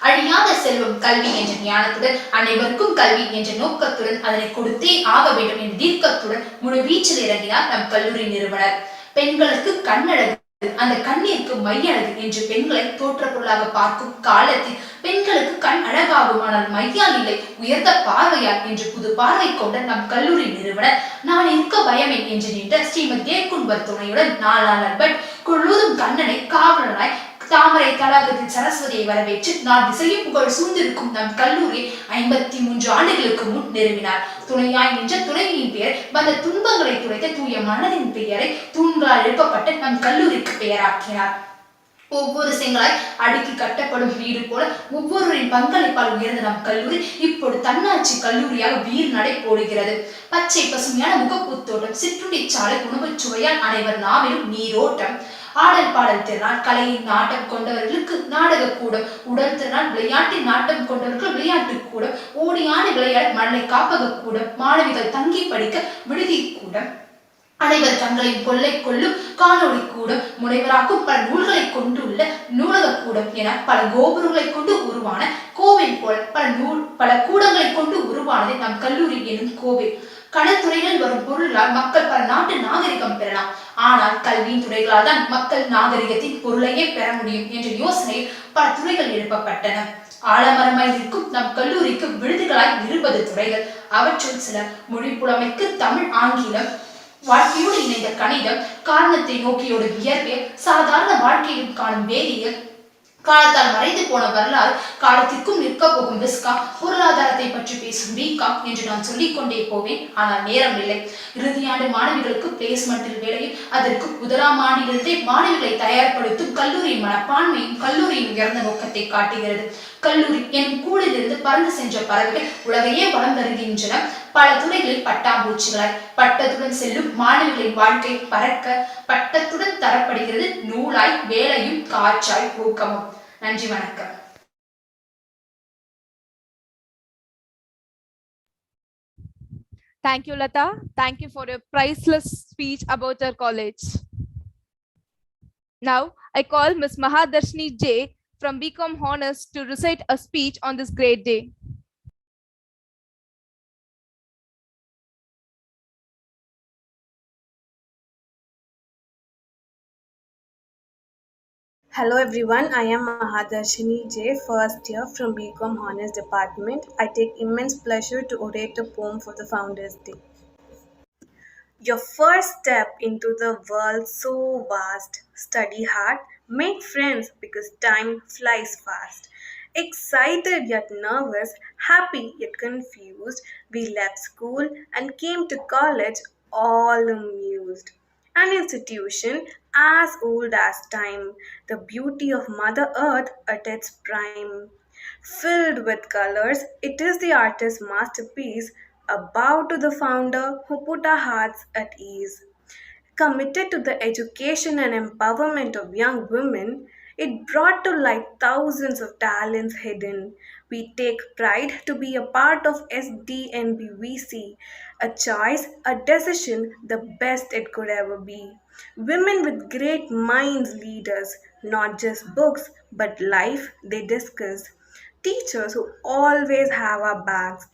அழியாத செல்வம் கல்வி என்ற ஞானத்துடன் அனைவருக்கும் கல்வி என்ற நோக்கத்துடன் அதனை கொடுத்தே ஆக வேண்டும் என்ற தீர்க்கத்துடன் முழு வீச்சில் இறங்கினார் நம் கல்லூரி நிறுவனர். பெண்களுக்கு கண்ணழகு, அந்த கண்ணிற்கு மையழகு என்று பெண்களை தோற்ற பொருளாக பார்க்கும் காலத்தில் பெண்களுக்கு கண் அழகாகும், ஆனால் மையால் இல்லை உயர்ந்த பார்வையால் என்று புது பார்வை கொண்ட நம் கல்லூரி நிறுவனர் நான் இருக்க பயமே என்று நின்ற ஸ்ரீமதி தேக்குன்பர் துணையுடன் நாளாளர் பட் குழுதும் கண்ணனை காவலனாய் தாமரை தடாகத்தில் சரஸ்வதியை வரவேற்று நான் திசையும் புகழ் சூழ்ந்திருக்கும் நம் கல்லூரியை 53 ஆண்டுகளுக்கு முன் நிறுவினார். துணையாய் நின்ற துணைவியின் பெயர் வந்த துன்பங்களை துடைத்த தூய மனதின் பெயரை தூண்களால் எழுப்பப்பட்ட நம் கல்லூரிக்கு பெயராக்கினார். ஒவ்வொரு செங்கலாய் அடுக்கி கட்டப்படும் வீடு போல ஒவ்வொருவரின் பங்களிப்பால் உயர்ந்த நம் கல்லூரி இப்போது தன்னாட்சி கல்லூரியாக வீர் நடை போடுகிறது. பச்சை பசுமையான முகப்பூத்தோட்டம், சிற்றுண்டி சாலை, உணவுச் சுவையால் அனைவர் நாவிலும் நீரோட்டம், ஆடல் பாடல் திறனால் கலையின் நாட்டம் கொண்டவர்களுக்கு நாடக கூடம், உடல் திறனால் விளையாட்டின் நாட்டம் கொண்டவர்கள் விளையாட்டு கூடம், ஓடியாடி விளையாட மண்ணை காப்பக கூடம், மாணவிகள் தங்கி படிக்க விடுதி கூடம், அனைவர் தங்களின் கொள்ளை கொள்ளும் காணொளி கூடம், முனைவராக்கும் பல நூல்களை கொண்டுள்ள நூலக கூடம் என பல கோபுரங்களை கொண்டு உருவான கோவில் போல பல கூடங்களை கொண்டு உருவானது நம் கல்லூரி எனும் கோவில். கடற்துறையில் வரும் பொருளால் மக்கள் பல நாட்டு நாகரிகம் பெறலாம், ஆனால் கல்வியின் துறைகளால் தான் மக்கள் நாகரிகத்தின் பொருளையே பெற முடியும் என்ற யோசனையில் பல துறைகள் எழுப்பப்பட்டன. ஆலமரமாய் இருக்கும் நம் கல்லூரிக்கு விடுதிகளாய் 20 துறைகள். அவற்றுள் சில மொழி புலமைக்கு தமிழ், ஆங்கிலம், வாழ்க்கையோடு இணைந்த கணிதம், காரணத்தை நோக்கியோடு இயற்பியல், சாதாரண வாழ்க்கையில் காணும் வேதியியல், காலத்தால் மறைந்து போன வரலாறு, காலத்திற்கும் நிற்க போகும் விஸ்கா, பொருளாதாரத்தை பற்றி பேசும் பிகாம் என்று நான் சொல்லிக்கொண்டே போவேன். ஆனால் நேரம் இல்லை. இறுதியாண்டு மாணவிகளுக்கு பிளேஸ்மெண்டில் வேலையும் அதற்கு முதலாம் ஆண்டிலிருந்தே மாணவிகளை தயார்படுத்தும் கல்லூரியின் மனப்பான்மையும் கல்லூரியின் உயர்ந்த நோக்கத்தை காட்டுகிறது. கல்லூரி எனும் கூடிலிருந்து பறந்து சென்ற பறவைகள் உலகையே வளம் வருகின்றன. பல துறைகளில் பட்டாம்பூச்சிகளாய் பட்டத்துடன் செல்லும் மாணவிகளின் வாழ்க்கை பறக்க பட்டத்துடன் தரப்படுகிறது நூலாய், வேலையும், காற்றாய், ஊக்கமும். நன்றி, வணக்கம். Thank you, Lata. Thank you for your priceless speech about our college. Now, I call Ms. Mahadarshini J from BCom Honors to recite a speech on this great day. Hello everyone, I am Mahadarshini J, first year from BCom Honors Department. I take immense pleasure to orate a poem for the Founders Day. Your first step into the world so vast. Study hard, make friends because time flies fast. Excited yet nervous, happy yet confused, we left school and came to college all amused. An institution as old as time, the beauty of Mother Earth at its prime. Filled with colors, it is the artist's masterpiece, a bow to the founder who put our hearts at ease. Committed to the education and empowerment of young women, it brought to light thousands of talents hidden. We take pride to be a part of SDNBVC, a choice, a decision, the best it could ever be. Women with great minds lead us, not just books, but life they discuss. teachers who always have our backs.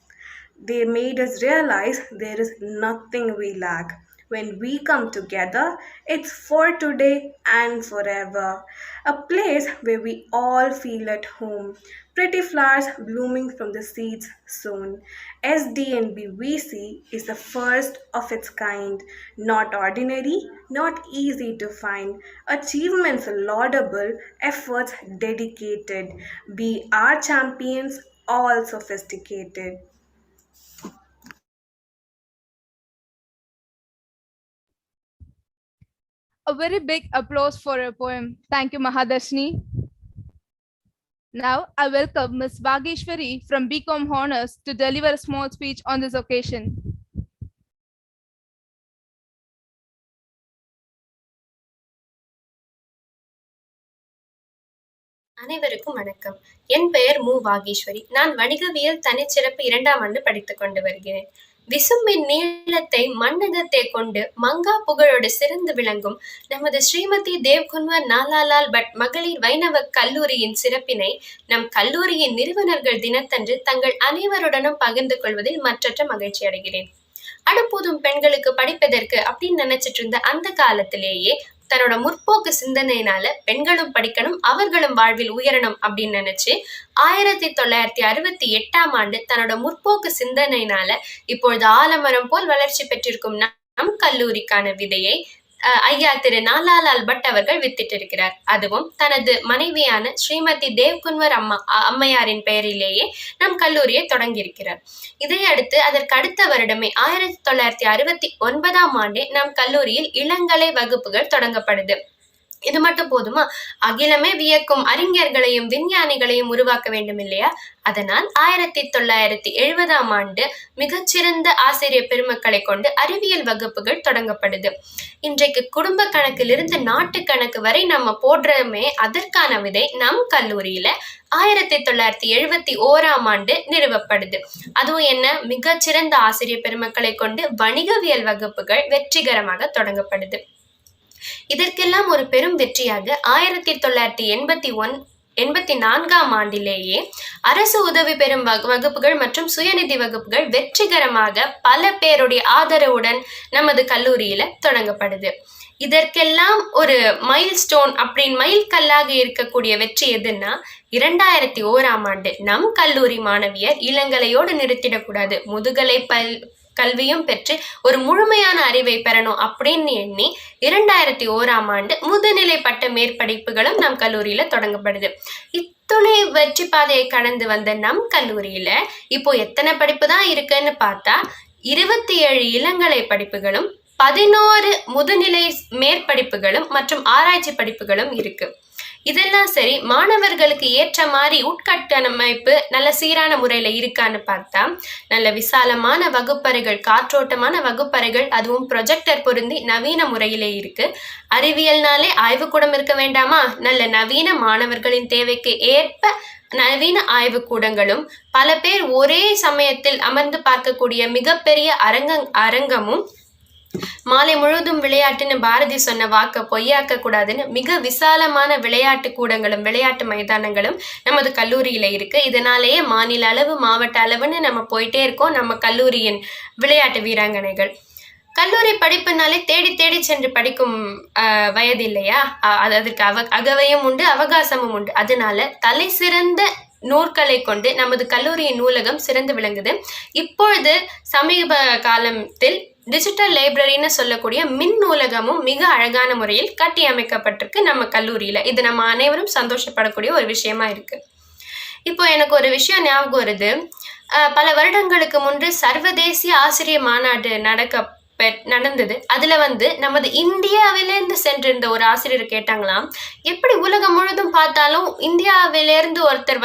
They made us realize there is nothing we lack. When we come together, it's for today and forever. A place where we all feel at home. Pretty flowers blooming from the seeds sown. SDNBVC is the first of its kind. Not ordinary, not easy to find. Achievements laudable, efforts dedicated. Be our champions, all sophisticated. A very big applause for your poem. Thank you, Mahadarshini. Now, I welcome Ms. Bhageshwari from BCom Honors to deliver a small speech on this occasion. அனைவருக்கும் வணக்கம். என் பெயர் மு. வாகேஸ்வரி. நான் வணிகவியல் தனிச்சிறப்பு 2ஆம் ஆண்டு படித்துக் கொண்டு வருகிறேன். விசும்பின் நீளத்தை மண்ணகத்தை கொண்டு மங்கா புகழோடு சிறந்து விளங்கும் நமது ஸ்ரீமதி தேவ்குன்வர் நாலாலால் பட் மகளிர் வைணவ கல்லூரியின் சிறப்பினை நம் கல்லூரியின் நிறுவனர்கள் தினத்தன்று தங்கள் அனைவருடனும் பகிர்ந்து கொள்வதில் மற்றற்ற மகிழ்ச்சி அடைகிறேன். அடுப்போதும் பெண்களுக்கு படிப்பதற்கு அப்படின்னு நினைச்சிட்டு இருந்த அந்த காலத்திலேயே தன்னோட முற்போக்கு சிந்தனையினால பெண்களும் படிக்கணும், அவர்களும் வாழ்வில் உயரணும் அப்படின்னு நினைச்சு 1968ஆம் ஆண்டு தன்னோட முற்போக்கு சிந்தனையினால இப்பொழுது ஆலமரம் போல் வளர்ச்சி பெற்றிருக்கும் நம் கல்லூரிக்கான விதையை ஐயா திரு நாலாலால் பட் அவர்கள் வித்திட்டு இருக்கிறார். அதுவும் தனது மனைவியான ஸ்ரீமதி தேவ்குன்வர் அம்மையாரின் பெயரிலேயே நம் கல்லூரியை தொடங்கியிருக்கிறார். இதையடுத்து அதற்கு அடுத்த வருடமே 1969ஆம் ஆண்டே நம் கல்லூரியில் இளங்கலை வகுப்புகள் தொடங்கப்படுது. இது மட்டும் போதுமா? அகிலமே வியக்கும் அறிஞர்களையும் விஞ்ஞானிகளையும் உருவாக்க வேண்டும் இல்லையா? அதனால் 1970ஆம் ஆண்டு மிகச்சிறந்த ஆசிரியர் பெருமக்களை கொண்டு அறிவியல் வகுப்புகள் தொடங்கப்படுது. இன்றைக்கு குடும்ப கணக்கிலிருந்து நாட்டு கணக்கு வரை நம்ம போடுறோமே, அதற்கான விதை நம் கல்லூரியில 1971ஆம் ஆண்டு நிறுவப்படுது. அதுவும் என்ன, மிகச்சிறந்த ஆசிரியர் பெருமக்களை கொண்டு வணிகவியல் வகுப்புகள் வெற்றிகரமாக தொடங்கப்படுது. இதற்கெல்லாம் ஒரு பெரும் வெற்றியாக 1984ஆம் ஆண்டிலேயே அரசு உதவி பெறும் வகுப்புகள் மற்றும் சுயநிதி வகுப்புகள் வெற்றிகரமாக பல பேருடைய ஆதரவுடன் நமது கல்லூரியில தொடங்கப்படுது. இதற்கெல்லாம் ஒரு மைல்ஸ்டோன் அப்படின்னு மைல்கல்லாக இருக்கக்கூடிய வெற்றி எதுன்னா 2001ஆம் ஆண்டு நம் கல்லூரி மாணவியர் இளங்கலையோடு நிறுத்திடக்கூடாது, முதுகலை கல்வியும் பெற்று ஒரு முழுமையான அறிவை பெறணும் அப்படின்னு எண்ணி 2001ஆம் ஆண்டு முதுநிலை பட்ட மேற்படிப்புகளும் நம் கல்லூரியில தொடங்கப்படுது. இத்துணை வெற்றி பாதையை கடந்து வந்த நம் கல்லூரியில இப்போ எத்தனை படிப்பு தான் இருக்குன்னு பார்த்தா 27 இளங்கலை படிப்புகளும் 11 முதுநிலை மேற்படிப்புகளும் மற்றும் ஆராய்ச்சி படிப்புகளும் இருக்கு. இதெல்லாம் சரி, மாணவர்களுக்கு ஏற்ற மாதிரி உட்கட்டமைப்பு நல்ல சீரான முறையில இருக்கான்னு பார்த்தா நல்ல விசாலமான வகுப்பறைகள், காற்றோட்டமான வகுப்பறைகள், அதுவும் ப்ரொஜெக்டர் பொருந்தி நவீன முறையிலே இருக்கு. அறிவியல்னாலே ஆய்வுக்கூடம் இருக்க வேண்டாமா? நல்ல நவீன மாணவர்களின் தேவைக்கு ஏற்ப நவீன ஆய்வு கூடங்களும், பல பேர் ஒரே சமயத்தில் அமர்ந்து பார்க்கக்கூடிய மிகப்பெரிய அரங்கமும், மாலை முழுவதும் விளையாட்டுன்னு பாரதி சொன்ன வாக்க பொய்யாக்க கூடாதுன்னு மிக விசாலமான விளையாட்டு கூடங்களும் விளையாட்டு மைதானங்களும் நமது கல்லூரியில இருக்கு. இதனாலேயே மாநில அளவு மாவட்ட அளவுன்னு நம்ம போயிட்டே இருக்கோம் நம்ம கல்லூரியின் விளையாட்டு வீராங்கனைகள். கல்லூரி படிப்புனாலே தேடி தேடி சென்று படிக்கும் வயது இல்லையா? அதற்கு அகவையும் உண்டு, அவகாசமும் உண்டு. அதனால தலை சிறந்த நூற்களை கொண்டு நமது கல்லூரியின் நூலகம் சிறந்து விளங்குது. இப்பொழுது சமீப காலத்தில் டிஜிட்டல் லைப்ரரின்னு சொல்லக்கூடிய மின் நூலகமும் மிக அழகான முறையில் கட்டி அமைக்கப்பட்டிருக்கு நம்ம கல்லூரியில. இது நம்ம அனைவரும் சந்தோஷப்படக்கூடிய ஒரு விஷயமா இருக்கு. இப்போ எனக்கு ஒரு விஷயம் ஞாபகம் வருது. பல வருடங்களுக்கு முன்பு சர்வதேசிய ஆசிரியர் மாநாடு நடந்தது. அதுல நமது இந்தியாவிலிருந்து சென்றிருந்த ஒரு ஆசிரியர் கேட்டாங்களாம், எப்படி உலகம் முழுதும் பார்த்தாலும் இந்தியாவிலிருந்து ஒருத்தர்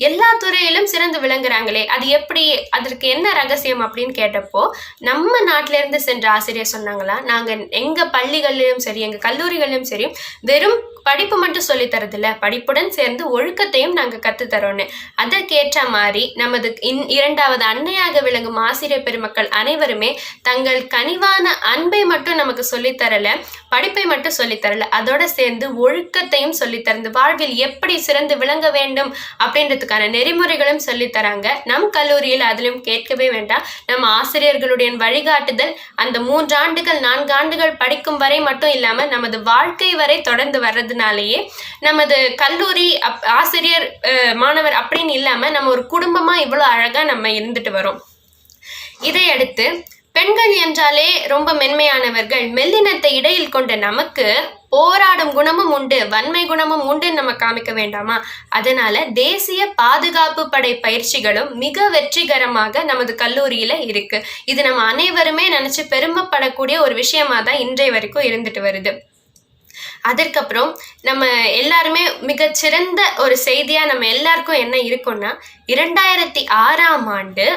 எல்லா துறையிலும் சிறந்து விளங்குறாங்களே, அது எப்படி, அதற்கு என்ன ரகசியம் அப்படின்னு கேட்டப்போ நம்ம நாட்டில இருந்து சென்ற ஆசிரியர் சொன்னாங்களா, நாங்க எங்க பள்ளிகளிலும் சரி எங்க கல்லூரிகளிலும் சரி வெறும் படிப்பு மட்டும் சொல்லி தரதில்ல, படிப்புடன் சேர்ந்து ஒழுக்கத்தையும் நாங்க கத்துத்தரோன்னு. அதற்கேற்ற மாதிரி நமது இரண்டாவது அன்னையாக விளங்கும் ஆசிரியர் பெருமக்கள் அனைவருமே தங்கள் கனிவான அன்பை மட்டும் நமக்கு சொல்லித்தரல, படிப்பை மட்டும் சொல்லித்தரல, அதோட சேர்ந்து ஒழுக்கத்தையும் சொல்லித்தரந்து வாழ்வில் எப்படி சிறந்து விளங்க வேண்டும் அப்படின்றதுக்கான நெறிமுறைகளும் சொல்லித்தராங்க. நம் கல்லூரியில் அதிலும் கேட்கவே வேண்டாம். நம்ம ஆசிரியர்களுடைய வழிகாட்டுதல் அந்த 3 ஆண்டுகள் 4 ஆண்டுகள் படிக்கும் வரை மட்டும் இல்லாம நமது வாழ்க்கை வரை தொடர்ந்து வர்றதுனாலேயே நமது கல்லூரி ஆசிரியர் மாணவர் அப்படின்னு இல்லாம நம்ம ஒரு குடும்பமா இவ்வளவு அழகா நம்ம இருந்துட்டு வரோம். இதையடுத்து பெண்கள் என்றாலே ரொம்ப மென்மையானவர்கள், மெல்லினத்தை இடையில் கொண்ட நமக்கு போராடும் குணமும் உண்டு, வன்மை குணமும் உண்டு நம்ம காமிக்க வேண்டாமா? அதனால தேசிய பாதுகாப்பு படை பயிற்சிகளும் மிக வெற்றிகரமாக நமது கல்லூரியில இருக்கு. இது நம்ம அனைவருமே நினைச்சு பெருமைப்படக்கூடிய ஒரு விஷயமா தான் இன்றைய வரைக்கும் இருந்துட்டு வருது. அதற்கப்புறம் நம்ம எல்லாருமே மிகச்சிறந்த ஒரு செய்தியா நம்ம எல்லாருக்கும் என்ன இருக்கும்னா, 2006ஆம் ஆண்டு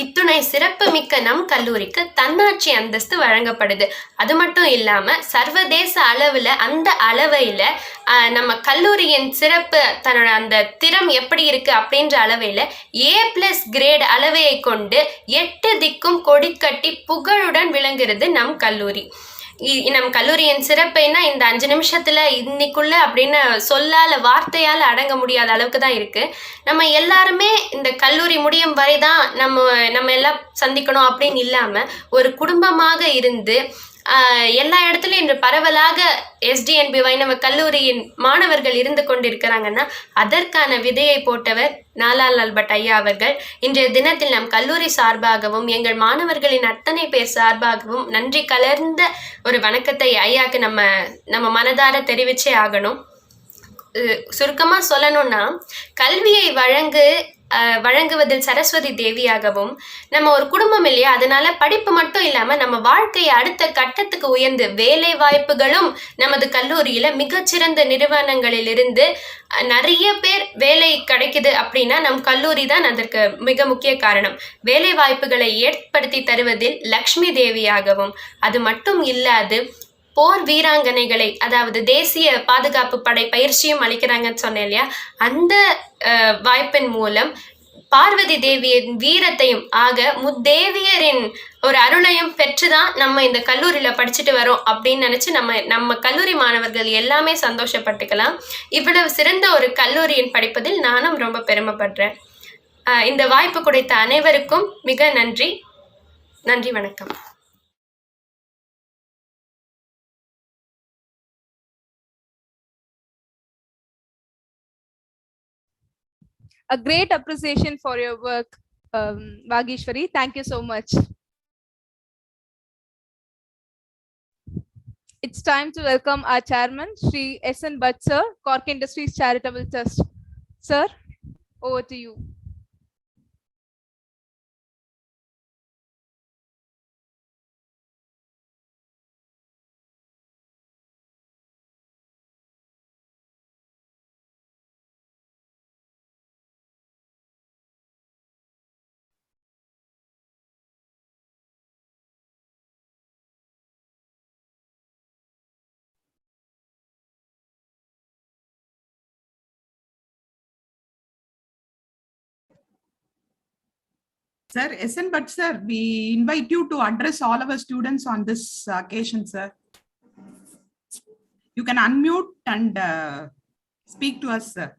இத்துணை சிறப்பு மிக்க நம் கல்லூரிக்கு தன்னாட்சி அந்தஸ்து வழங்கப்படுது. அது மட்டும் இல்லாம சர்வதேச அளவுல அந்த அளவையில நம்ம கல்லூரியின் சிறப்பு தன்னோட அந்த திறம் எப்படி இருக்கு அப்படின்ற அளவையில A+ கிரேட் அளவையை கொண்டு 8 திக்கும் கொடிக்கட்டி புகழுடன் விளங்குறது நம் கல்லூரி. நம் கல்லூரியின் சிறப்புன்னா இந்த 5 நிமிஷத்துல இன்னைக்குள்ள அப்படின்னு சொல்லால வார்த்தையால அடங்க முடியாத அளவுக்கு தான் இருக்கு. நம்ம எல்லாருமே இந்த கல்லூரி முடியும் வரைதான் நம்ம எல்லாம் சந்திக்கணும் அப்படின்னு இல்லாம ஒரு குடும்பமாக இருந்து எல்லா இடத்துலயும் இன்று பரவலாக SDNB வைணவ கல்லூரியின் மாணவர்கள் இருந்து கொண்டிருக்கிறாங்கன்னா அதற்கான விதையை போட்டவர் நாலாலால் பட் ஐயா அவர்கள். இன்றைய தினத்தில் நம் கல்லூரி சார்பாகவும் எங்கள் மாணவர்களின் அத்தனை பேர் சார்பாகவும் நன்றி கலர்ந்த ஒரு வணக்கத்தை ஐயாக்கு நம்ம மனதார தெரிவிச்சே ஆகணும். சுருக்கமா சொல்லணும்னா, கல்வியை வழங்குவதில் சரஸ்வதி தேவியாகவும் நம்ம ஒரு குடும்பம் இல்லையா, அதனால படிப்பு மட்டும் இல்லாம நம்ம வாழ்க்கையை அடுத்த கட்டத்துக்கு உயர்ந்து வேலை வாய்ப்புகளும் நமது கல்லூரியில மிகச்சிறந்த நிறுவனங்களிலிருந்து நிறைய பேர் வேலை கிடைக்குது அப்படின்னா நம் கல்லூரி தான் அதற்கு மிக முக்கிய காரணம். வேலை வாய்ப்புகளை ஏற்படுத்தி தருவதில் லக்ஷ்மி தேவியாகவும், அது மட்டும் இல்லாது போர் வீராங்கனைகளை, அதாவது தேசிய பாதுகாப்பு படை பயிற்சியும் அளிக்கிறாங்கன்னு சொன்னேன் இல்லையா, அந்த வாய்ப்பின் மூலம் பார்வதி தேவியின் வீரத்தையும் ஆக முத்தேவியரின் ஒரு அருளையும் பெற்றுதான் நம்ம இந்த கல்லூரியில படிச்சுட்டு வரோம் அப்படின்னு நினைச்சு நம்ம கல்லூரி மாணவர்கள் எல்லாமே சந்தோஷப்பட்டுக்கலாம். இவ்வளவு சிறந்த ஒரு கல்லூரியின் படிப்பதில் நானும் ரொம்ப பெருமைப்படுறேன். இந்த வாய்ப்பு கொடுத்த அனைவருக்கும் மிக நன்றி. வணக்கம். A great appreciation for your work, Vagishwari. Thank you so much. It's time to welcome our chairman, Shri S.N. Bhatt sir, Cork Industries Charitable Trust. Sir, over to you. Sir, S.N. Bhatt sir, we invite you to address all our students on this occasion, sir. You can unmute and speak to us, sir.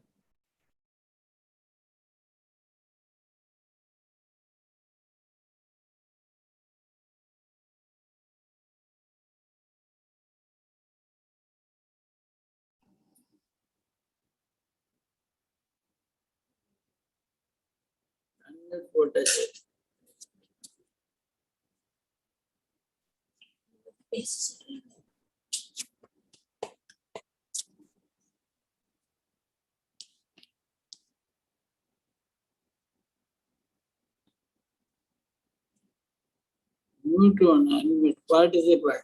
Mute on, unmute, participate.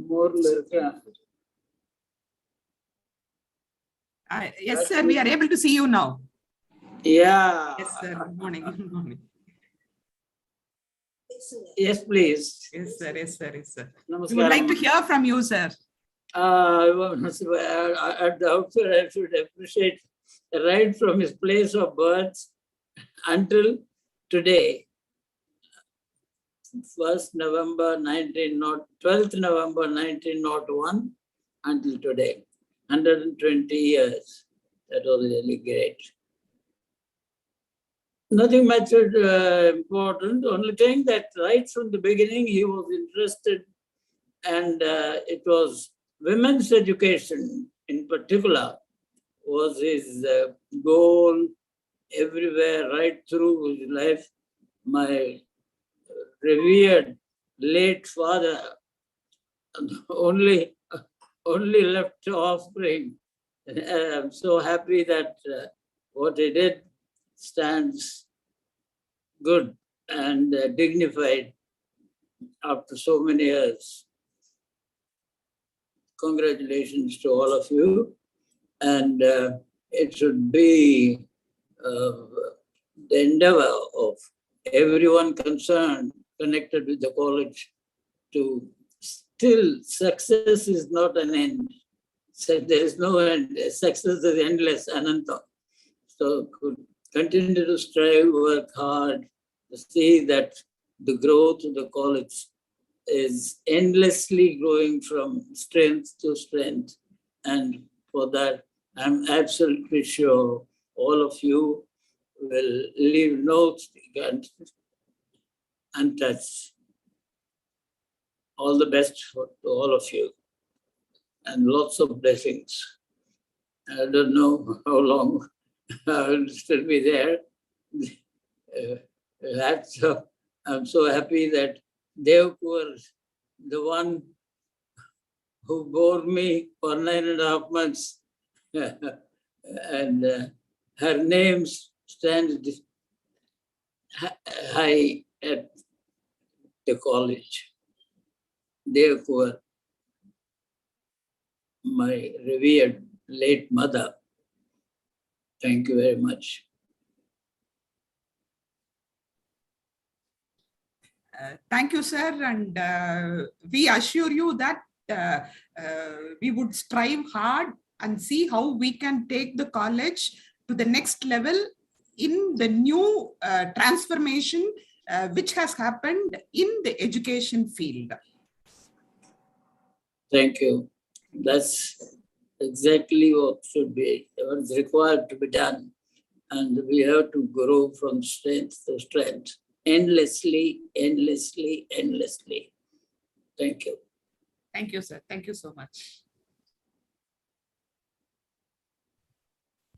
More இருக்க. Yes, sir. We are able to see you now. Yeah. Yes, sir. Good morning. Good morning. Yes, please. Yes, sir. Yes, sir. Yes, sir. We Namaskaram. would like to hear from you, sir. At the outset, I should appreciate right from his place of birth until today, 12th November 1901 until today, 120 years. That was really great. Nothing much important, only thing that right from the beginning he was interested, and it was women's education in particular was his goal everywhere, right through his life. My revered late father, only left offspring. I'm so happy that what he did stands good and dignified after so many years. Congratulations to all of you. And it should be the endeavor of everyone concerned connected with the college to still, success is not an end. So there is no end. Success is endless, Ananta. So continue to strive, work hard to see that the growth of the college is endlessly growing from strength to strength. And for that, I'm absolutely sure all of you will leave no stone untouched. All the best to all of you and lots of blessings. I don't know how long I will still be there. I'm so happy that Dev Kaur, the one who bore me for 9.5 months, and her name stands high at the college. Dev Kaur, my revered late mother. Thank you very much. Thank you, sir. And we assure you that we would strive hard and see how we can take the college to the next level in the new transformation which has happened in the education field. Thank you. That's exactly what should be, what's required to be done. And we have to grow from strength to strength, endlessly, endlessly, endlessly. Thank you. Thank you, sir. Thank you so much.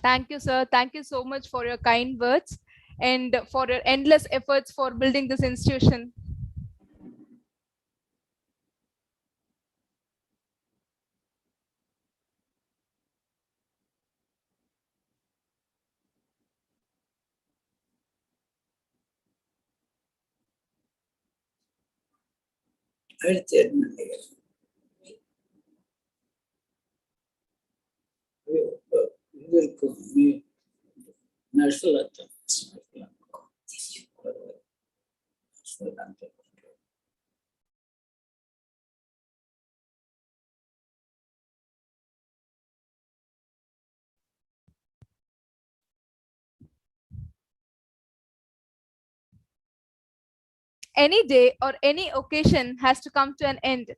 Thank you, sir. Thank you so much for your kind words and for your endless efforts for building this institution. National anthem. Any day or any occasion has to come to an end.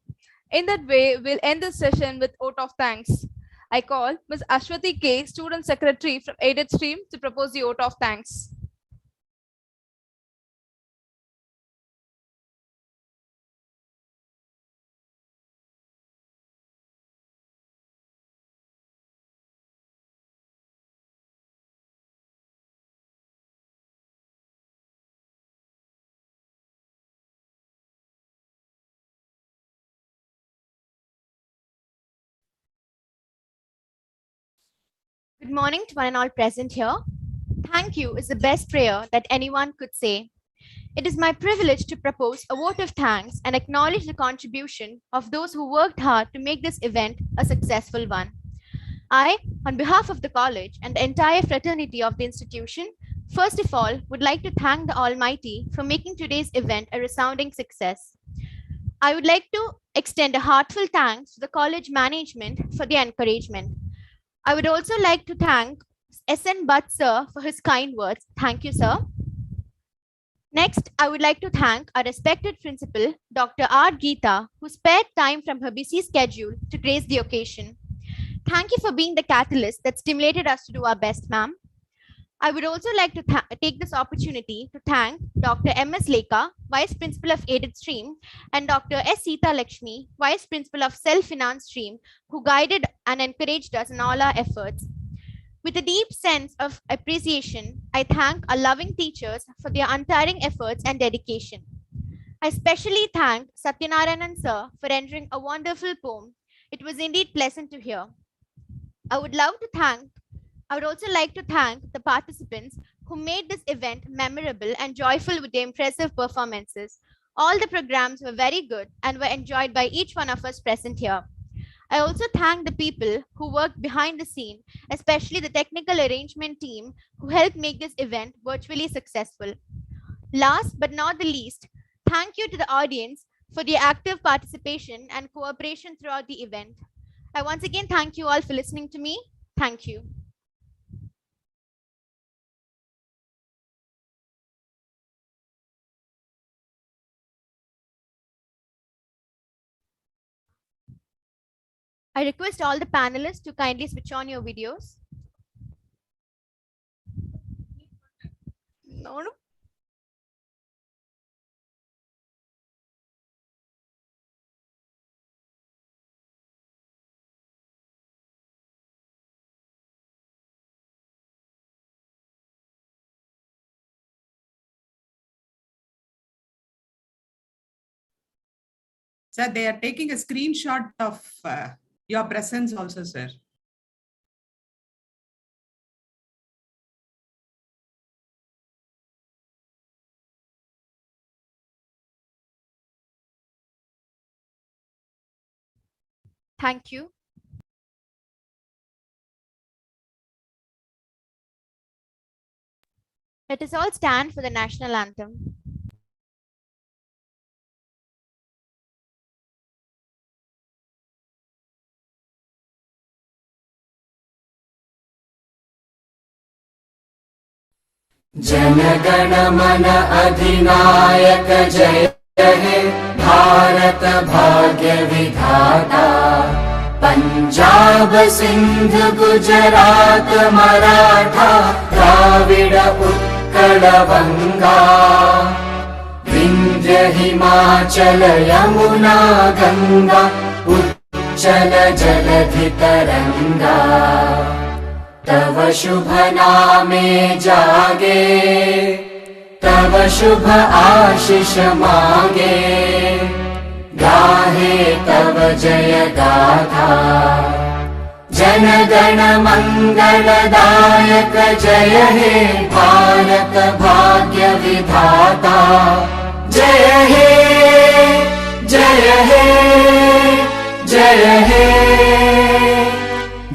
In that way, we'll end this session with vote of thanks. I call Ms. Ashwati K, Student Secretary from Aided Stream, to propose the vote of thanks. Good morning to one and all present here. Thank you is the best prayer that anyone could say. It is my privilege to propose a vote of thanks and acknowledge the contribution of those who worked hard to make this event a successful one. I, on behalf of the college and the entire fraternity of the institution, first of all, would like to thank the Almighty for making today's event a resounding success. I would like to extend a heartfelt thanks to the college management for the encouragement. I would also like to thank S.N. Bhatt sir for his kind words. Thank you, sir. Next, I would like to thank our respected principal, Dr. R. Geeta, who spared time from her busy schedule to grace the occasion. Thank you for being the catalyst that stimulated us to do our best, ma'am. I would also like to take this opportunity to thank Dr. M.S. Lekha, Vice Principal of Aided Stream, and Dr. S. Sita Lakshmi, Vice Principal of Self-Finance Stream, who guided and encouraged us in all our efforts. With a deep sense of appreciation, I thank our loving teachers for their untiring efforts and dedication. I especially thank Satyanarayanan sir for rendering a wonderful poem. It was indeed pleasant to hear. I would also like to thank the participants who made this event memorable and joyful with their impressive performances. All the programs were very good and were enjoyed by each one of us present here. I also thank the people who worked behind the scene, especially the technical arrangement team who helped make this event virtually successful. Last but not the least, thank you to the audience for their active participation and cooperation throughout the event. I once again thank you all for listening to me. Thank you. I request all the panelists to kindly switch on your videos. No. Sir, they are taking a screenshot of your presence also, sir. Thank you. Let us all stand for the national anthem. जनगण मन अधिनायक जय हे भारत भाग्य विधाता पंजाब सिंध गुजरात मराठा द्राविड उत्कल बंगा विंध्य हिमाचल यमुना गंगा उच्चल जलधि तरंगा तव शुभ नामे जागे तव शुभ आशीष मांगे गाहे तव जय गाथा जन गण मंगलदायक जय हे भारत भाग्य विधाता जय हे जय हे जय हे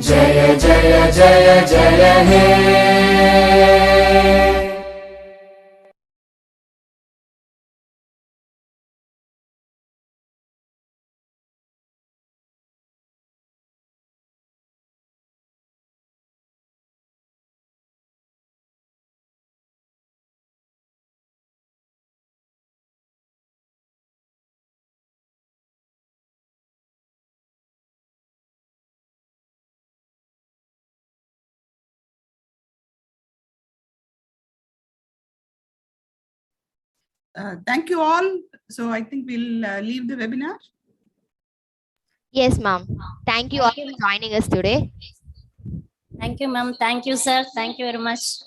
जय जय जय जय हे। Thank you all. So I think we'll leave the webinar. Yes, ma'am. Thank you all for joining us today. Thank you, ma'am. Thank you, sir. Thank you very much.